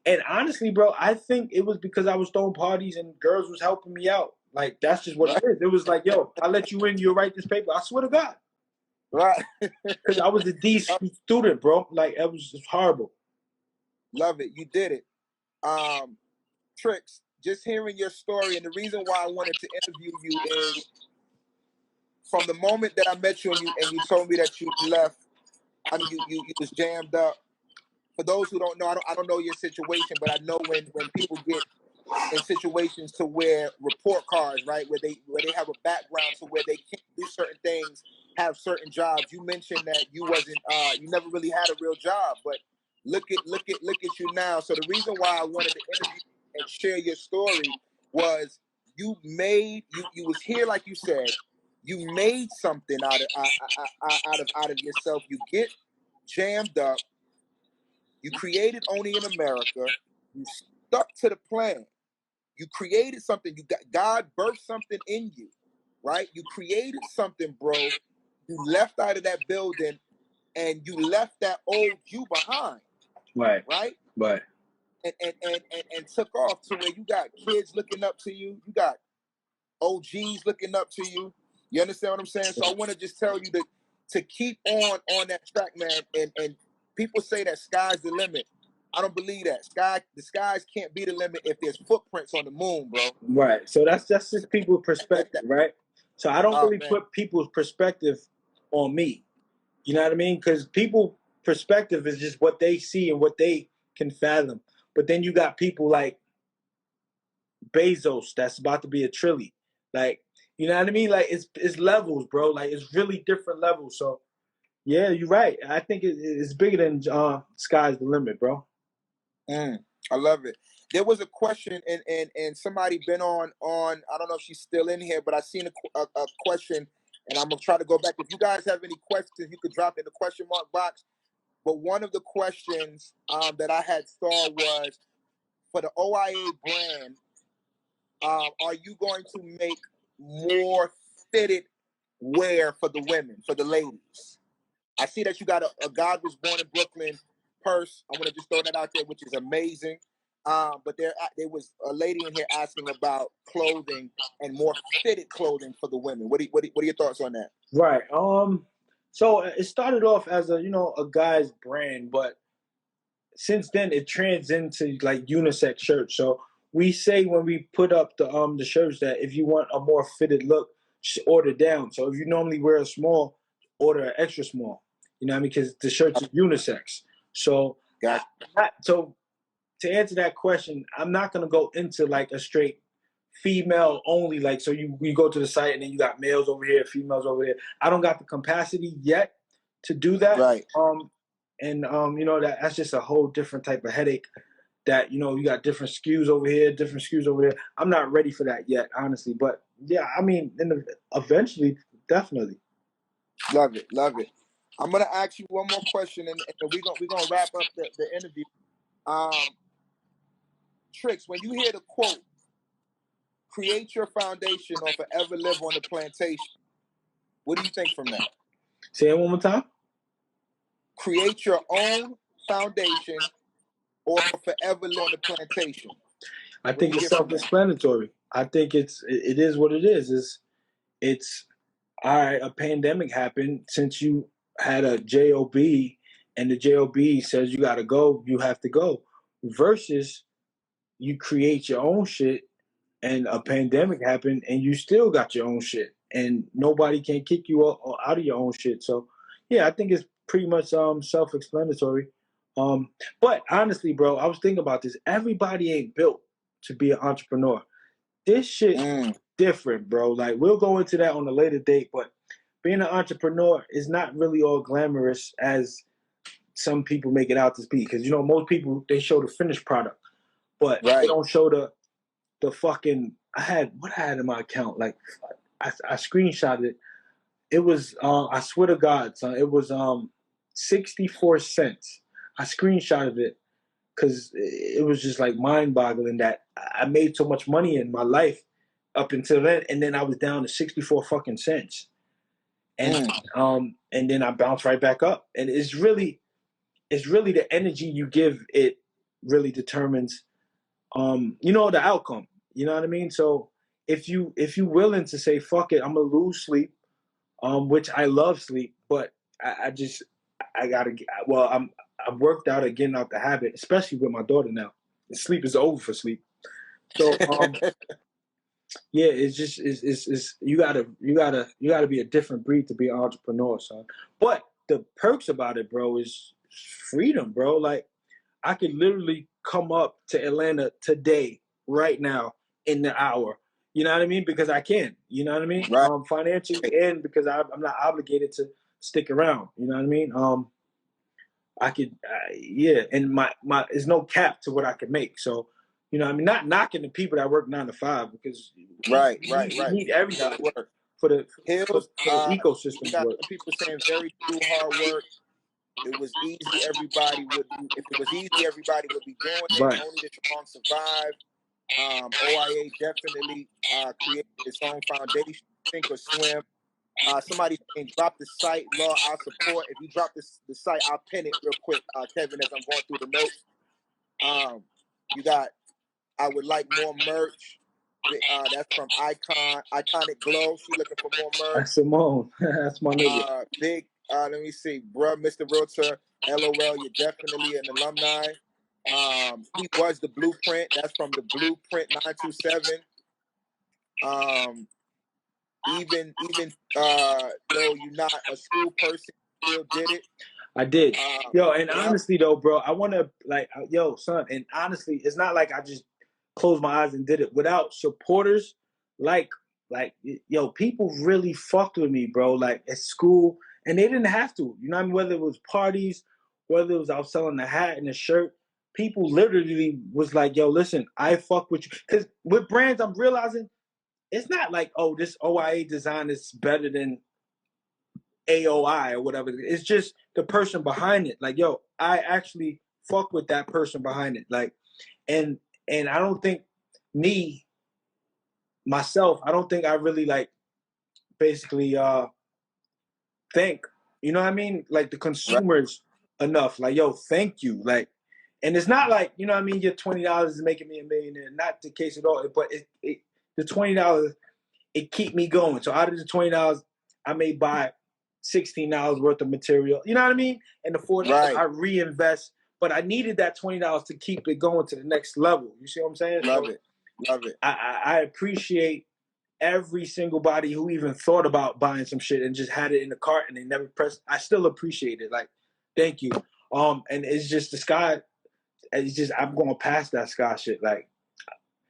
And honestly, bro, I think it was because I was throwing parties and girls was helping me out. Like, that's just what it is. It was like, yo, I'll let you in, you'll write this paper. I swear to God. Right. Because I was a D student, bro. Like, it was horrible. Love it. You did it. Trixx, just hearing your story, and the reason why I wanted to interview you is from the moment that I met you and you told me that you left, I mean, you was jammed up. For those who don't know, I don't know your situation, but I know when people get in situations to where report cards, right, where they have a background to where they can't do certain things, have certain jobs. You mentioned that you never really had a real job, but look at you now. So the reason why I wanted to interview and share your story was you was here, like you said, you made something out of yourself. You get jammed up. You created Only in America. You stuck to the plan. You created something. God birthed something in you, right? You created something, bro. You left out of that building, and you left that old you behind. Right. And took off to where you got kids looking up to you. You got OGs looking up to you. You understand what I'm saying? So I want to just tell you to keep on that track, man. And people say that sky's the limit. I don't believe that. The skies can't be the limit if there's footprints on the moon, bro. Right. So that's just people's perspective, right? So I don't really put people's perspective on me. You know what I mean? Because people's perspective is just what they see and what they can fathom. But then you got people like Bezos that's about to be a trillion. Like, You know what I mean? Like it's levels, bro. Like it's really different levels. So yeah, you're right. I think it's bigger than sky's the limit, bro. I love it. There was a question, and somebody been on. I don't know if she's still in here, but I seen a question, and I'm gonna try to go back. If you guys have any questions, you could drop in the question mark box. But one of the questions that I had saw was for the OIA brand. Are you going to make more fitted wear for the women, for the ladies? I see that you got a God Was Born in Brooklyn purse. I want to just throw that out there, which is amazing. But there was a lady in here asking about clothing and more fitted clothing for the women. What are your thoughts on that? Right. So it started off as a guy's brand, but since then it trends into like unisex shirts. So we say when we put up the shirts that if you want a more fitted look, order down. So if you normally wear a small, order an extra small. You know what I mean? Because the shirts are unisex. So so to answer that question, I'm not gonna go into like a straight female only. Like so you go to the site and then you got males over here, females over there. I don't got the capacity yet to do that. Right. That's just a whole different type of headache. That you got different SKUs over here, different SKUs over there. I'm not ready for that yet, honestly. But yeah, I mean, eventually, definitely. Love it, love it. I'm gonna ask you one more question, and we're gonna wrap up the interview. Trixx, when you hear the quote, "Create your foundation or forever live on the plantation," what do you think from that? Say it one more time. Create your own foundation or forever live on the plantation. I think it's self-explanatory. I think it is what it is. It's all right. A pandemic happened. Since you had a job, and the job says you got to go, you have to go. Versus you create your own shit, and a pandemic happened, and you still got your own shit, and nobody can kick you out of your own shit. So yeah, I think it's pretty much self-explanatory. But honestly, bro, I was thinking about this. Everybody ain't built to be an entrepreneur. This shit different, bro. Like we'll go into that on a later date, but being an entrepreneur is not really all glamorous as some people make it out to be. Because most people, they show the finished product, but they don't show the fucking. I had in my account. Like I screenshotted it. It was I swear to God, son. It was 64 cents. I screenshotted it because it was just like mind-boggling that I made so much money in my life up until then, and then I was down to 64 fucking cents, and then I bounced right back up. And it's really the energy you give it really determines the outcome. You know what I mean? So if you willing to say fuck it, I'm gonna lose sleep, which I love sleep, but I gotta. Well, I've worked out at getting out the habit, especially with my daughter now. Sleep is over for sleep. So yeah, it's just you gotta be a different breed to be an entrepreneur, son. But the perks about it, bro, is freedom, bro. Like I could literally come up to Atlanta today, right now, in the hour. You know what I mean? Because I can. You know what I mean? Right. Financially, and because I'm not obligated to stick around. You know what I mean? I could, and my there's no cap to what I could make. So, I mean, not knocking the people that work 9 to 5 because you need everybody for the ecosystem. Got people saying very true hard work. It was easy. Everybody would be. If it was easy, everybody would be doing it. Right. Only the strong survive. OIA definitely created its own foundation. Sink or swim. Somebody saying drop the site, Law, I'll support. If you drop the site, I'll pin it real quick, Kevin, as I'm going through the notes. You got, I would like more merch. That's from Iconic Glow. She looking for more merch. That's Simone. That's my nigga. Big, let me see, bruh, Mr. Realtor, LOL, you're definitely an alumni. He was the Blueprint. That's from the Blueprint 927. Even though you're not a school person, you still did it. I did. Honestly though, bro, I want to son, and honestly, it's not like I just closed my eyes and did it. Without supporters like like, yo, people really fucked with me, bro. Like at school, and they didn't have to. You know what I mean? Whether it was parties, whether it was I was selling the hat and the shirt, people literally was like, yo, listen, I fuck with you. Because with brands, I'm realizing it's not like, oh, this OIA design is better than AOI or whatever. It's just the person behind it. Like, yo, I actually fuck with that person behind it. Like, and I don't think me myself, I don't think I really like basically thank, you know what I mean, like the consumers enough. Like, yo, thank you. Like, and it's not like, you know what I mean, your $20 is making me a millionaire. Not the case at all. But the $20, it keep me going. So out of the $20, I may buy $16 worth of material. You know what I mean? And the $40 I reinvest. But I needed that $20 to keep it going to the next level. You see what I'm saying? Love it. I appreciate every single body who even thought about buying some shit and just had it in the cart and they never pressed. I still appreciate it. Like, thank you. And it's just the sky. It's just I'm going past that sky shit. Like,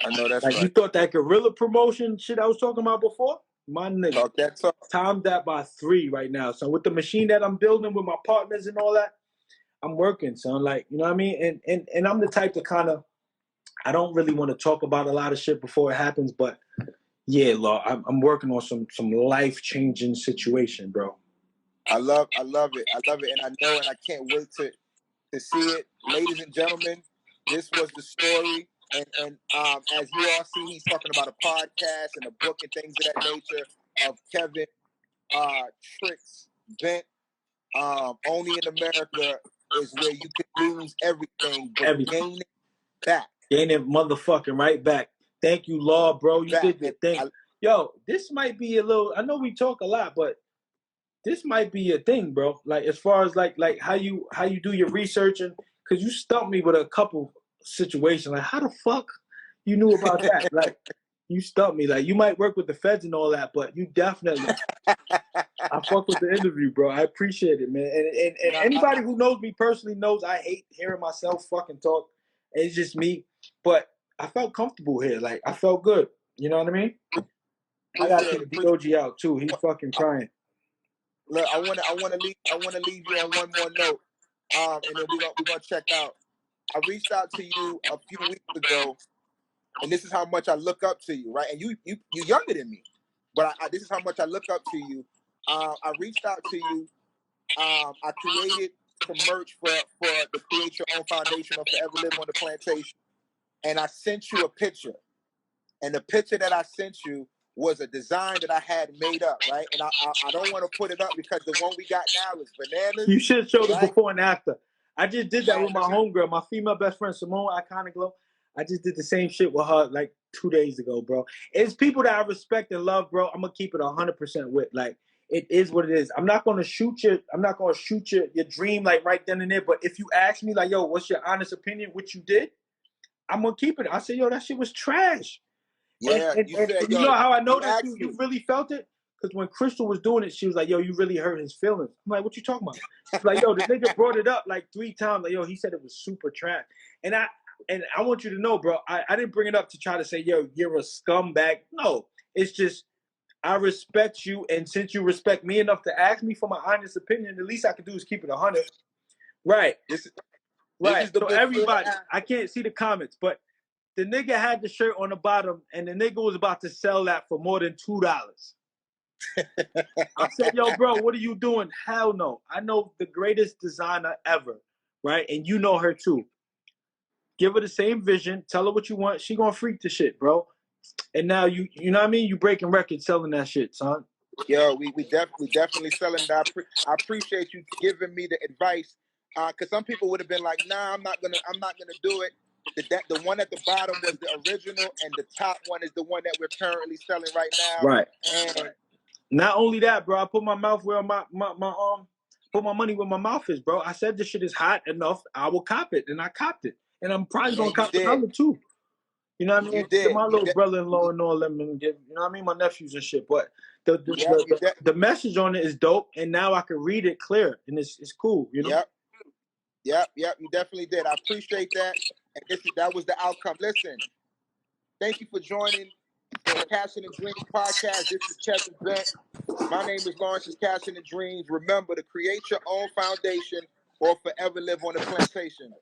I know that's like right. You thought that gorilla promotion shit I was talking about before? My nigga, Talk that talk. timed that by 3 right now. So with the machine that I'm building with my partners and all that, I'm working, son. Like, you know what I mean? And I'm the type to kind of, I don't really want to talk about a lot of shit before it happens, but yeah, Law, I'm working on some life-changing situation, bro. I love it. I love it, and I know, and I can't wait to see it, ladies and gentlemen. This was the story, and as you all see, he's talking about a podcast and a book and things of that nature of Kevin Trixx Bent. Only in America is where you can lose everything, but gain it back. Gain it motherfucking right back. Thank you, Law, bro. You did the thing. Yo, this might be a little. I know we talk a lot, but this might be a thing, bro. Like as far as like how you do your research, and because you stumped me with a couple situations. Like how the fuck you knew about that? Like you stumped me. Like you might work with the feds and all that, but you definitely. I fuck with the interview, bro. I appreciate it, man. And anybody who knows me personally knows I hate hearing myself fucking talk. It's just me, but I felt comfortable here. Like I felt good. You know what I mean? I gotta take DOG out too. He's fucking crying. Look, I wanna leave you on one more note. And then we're gonna check out. I reached out to you a few weeks ago, and this is how much I look up to you, right? And you younger than me, but this is how much I look up to you. I reached out to you. I created some merch for the Create Your Own Foundation of Forever Live on the Plantation, and I sent you a picture. And the picture that I sent you was a design that I had made up, right? And I don't want to put it up because the one we got now is bananas. You should show the before and after. I just did that with my homegirl, my female best friend, Simone Iconic Glow. I just did the same shit with her like 2 days ago, bro. It's people that I respect and love, bro. I'm gonna keep it 100% with. Like, it is what it is. I'm not gonna shoot your dream like right then and there. But if you ask me, like, yo, what's your honest opinion, what you did? I'm gonna keep it. I say, yo, that shit was trash. Yeah, and you know how I know that you really felt it? Because when Crystal was doing it, she was like, yo, you really hurt his feelings. I'm like, what you talking about? She's like, yo, the nigga brought it up like 3 times. Like, yo, he said it was super trash. And I want you to know, bro, I didn't bring it up to try to say, yo, you're a scumbag. No, it's just I respect you. And since you respect me enough to ask me for my honest opinion, the least I can do is keep it 100. Right. Right. So everybody, I can't see the comments, but the nigga had the shirt on the bottom, and the nigga was about to sell that for more than $2. I said, yo, bro, what are you doing? Hell no. I know the greatest designer ever, right? And you know her too. Give her the same vision. Tell her what you want. She gonna freak the shit, bro. And now you know what I mean? You breaking records selling that shit, son. Yo, we definitely selling that. I appreciate you giving me the advice. Because some people would have been like, nah, I'm not gonna do it. The one at the bottom was the original, and the top one is the one that we're currently selling right now. Right. And not only that, bro, I put my mouth where put my money where my mouth is, bro. I said this shit is hot enough. I will cop it, and I copped it, and I'm probably gonna cop another too. You know what I mean? Get my little brother-in-law and all them, and get, you know what I mean, my nephews and shit. But the message on it is dope, and now I can read it clear, and it's cool. You know? Yep. You definitely did. I appreciate that. And that was the outcome. Listen, thank you for joining the the Cashin' and Dreams podcast. This is Kevin Brent. My name is Lawrence's Cashin' and Dreams. Remember to create your own foundation or forever live on a plantation.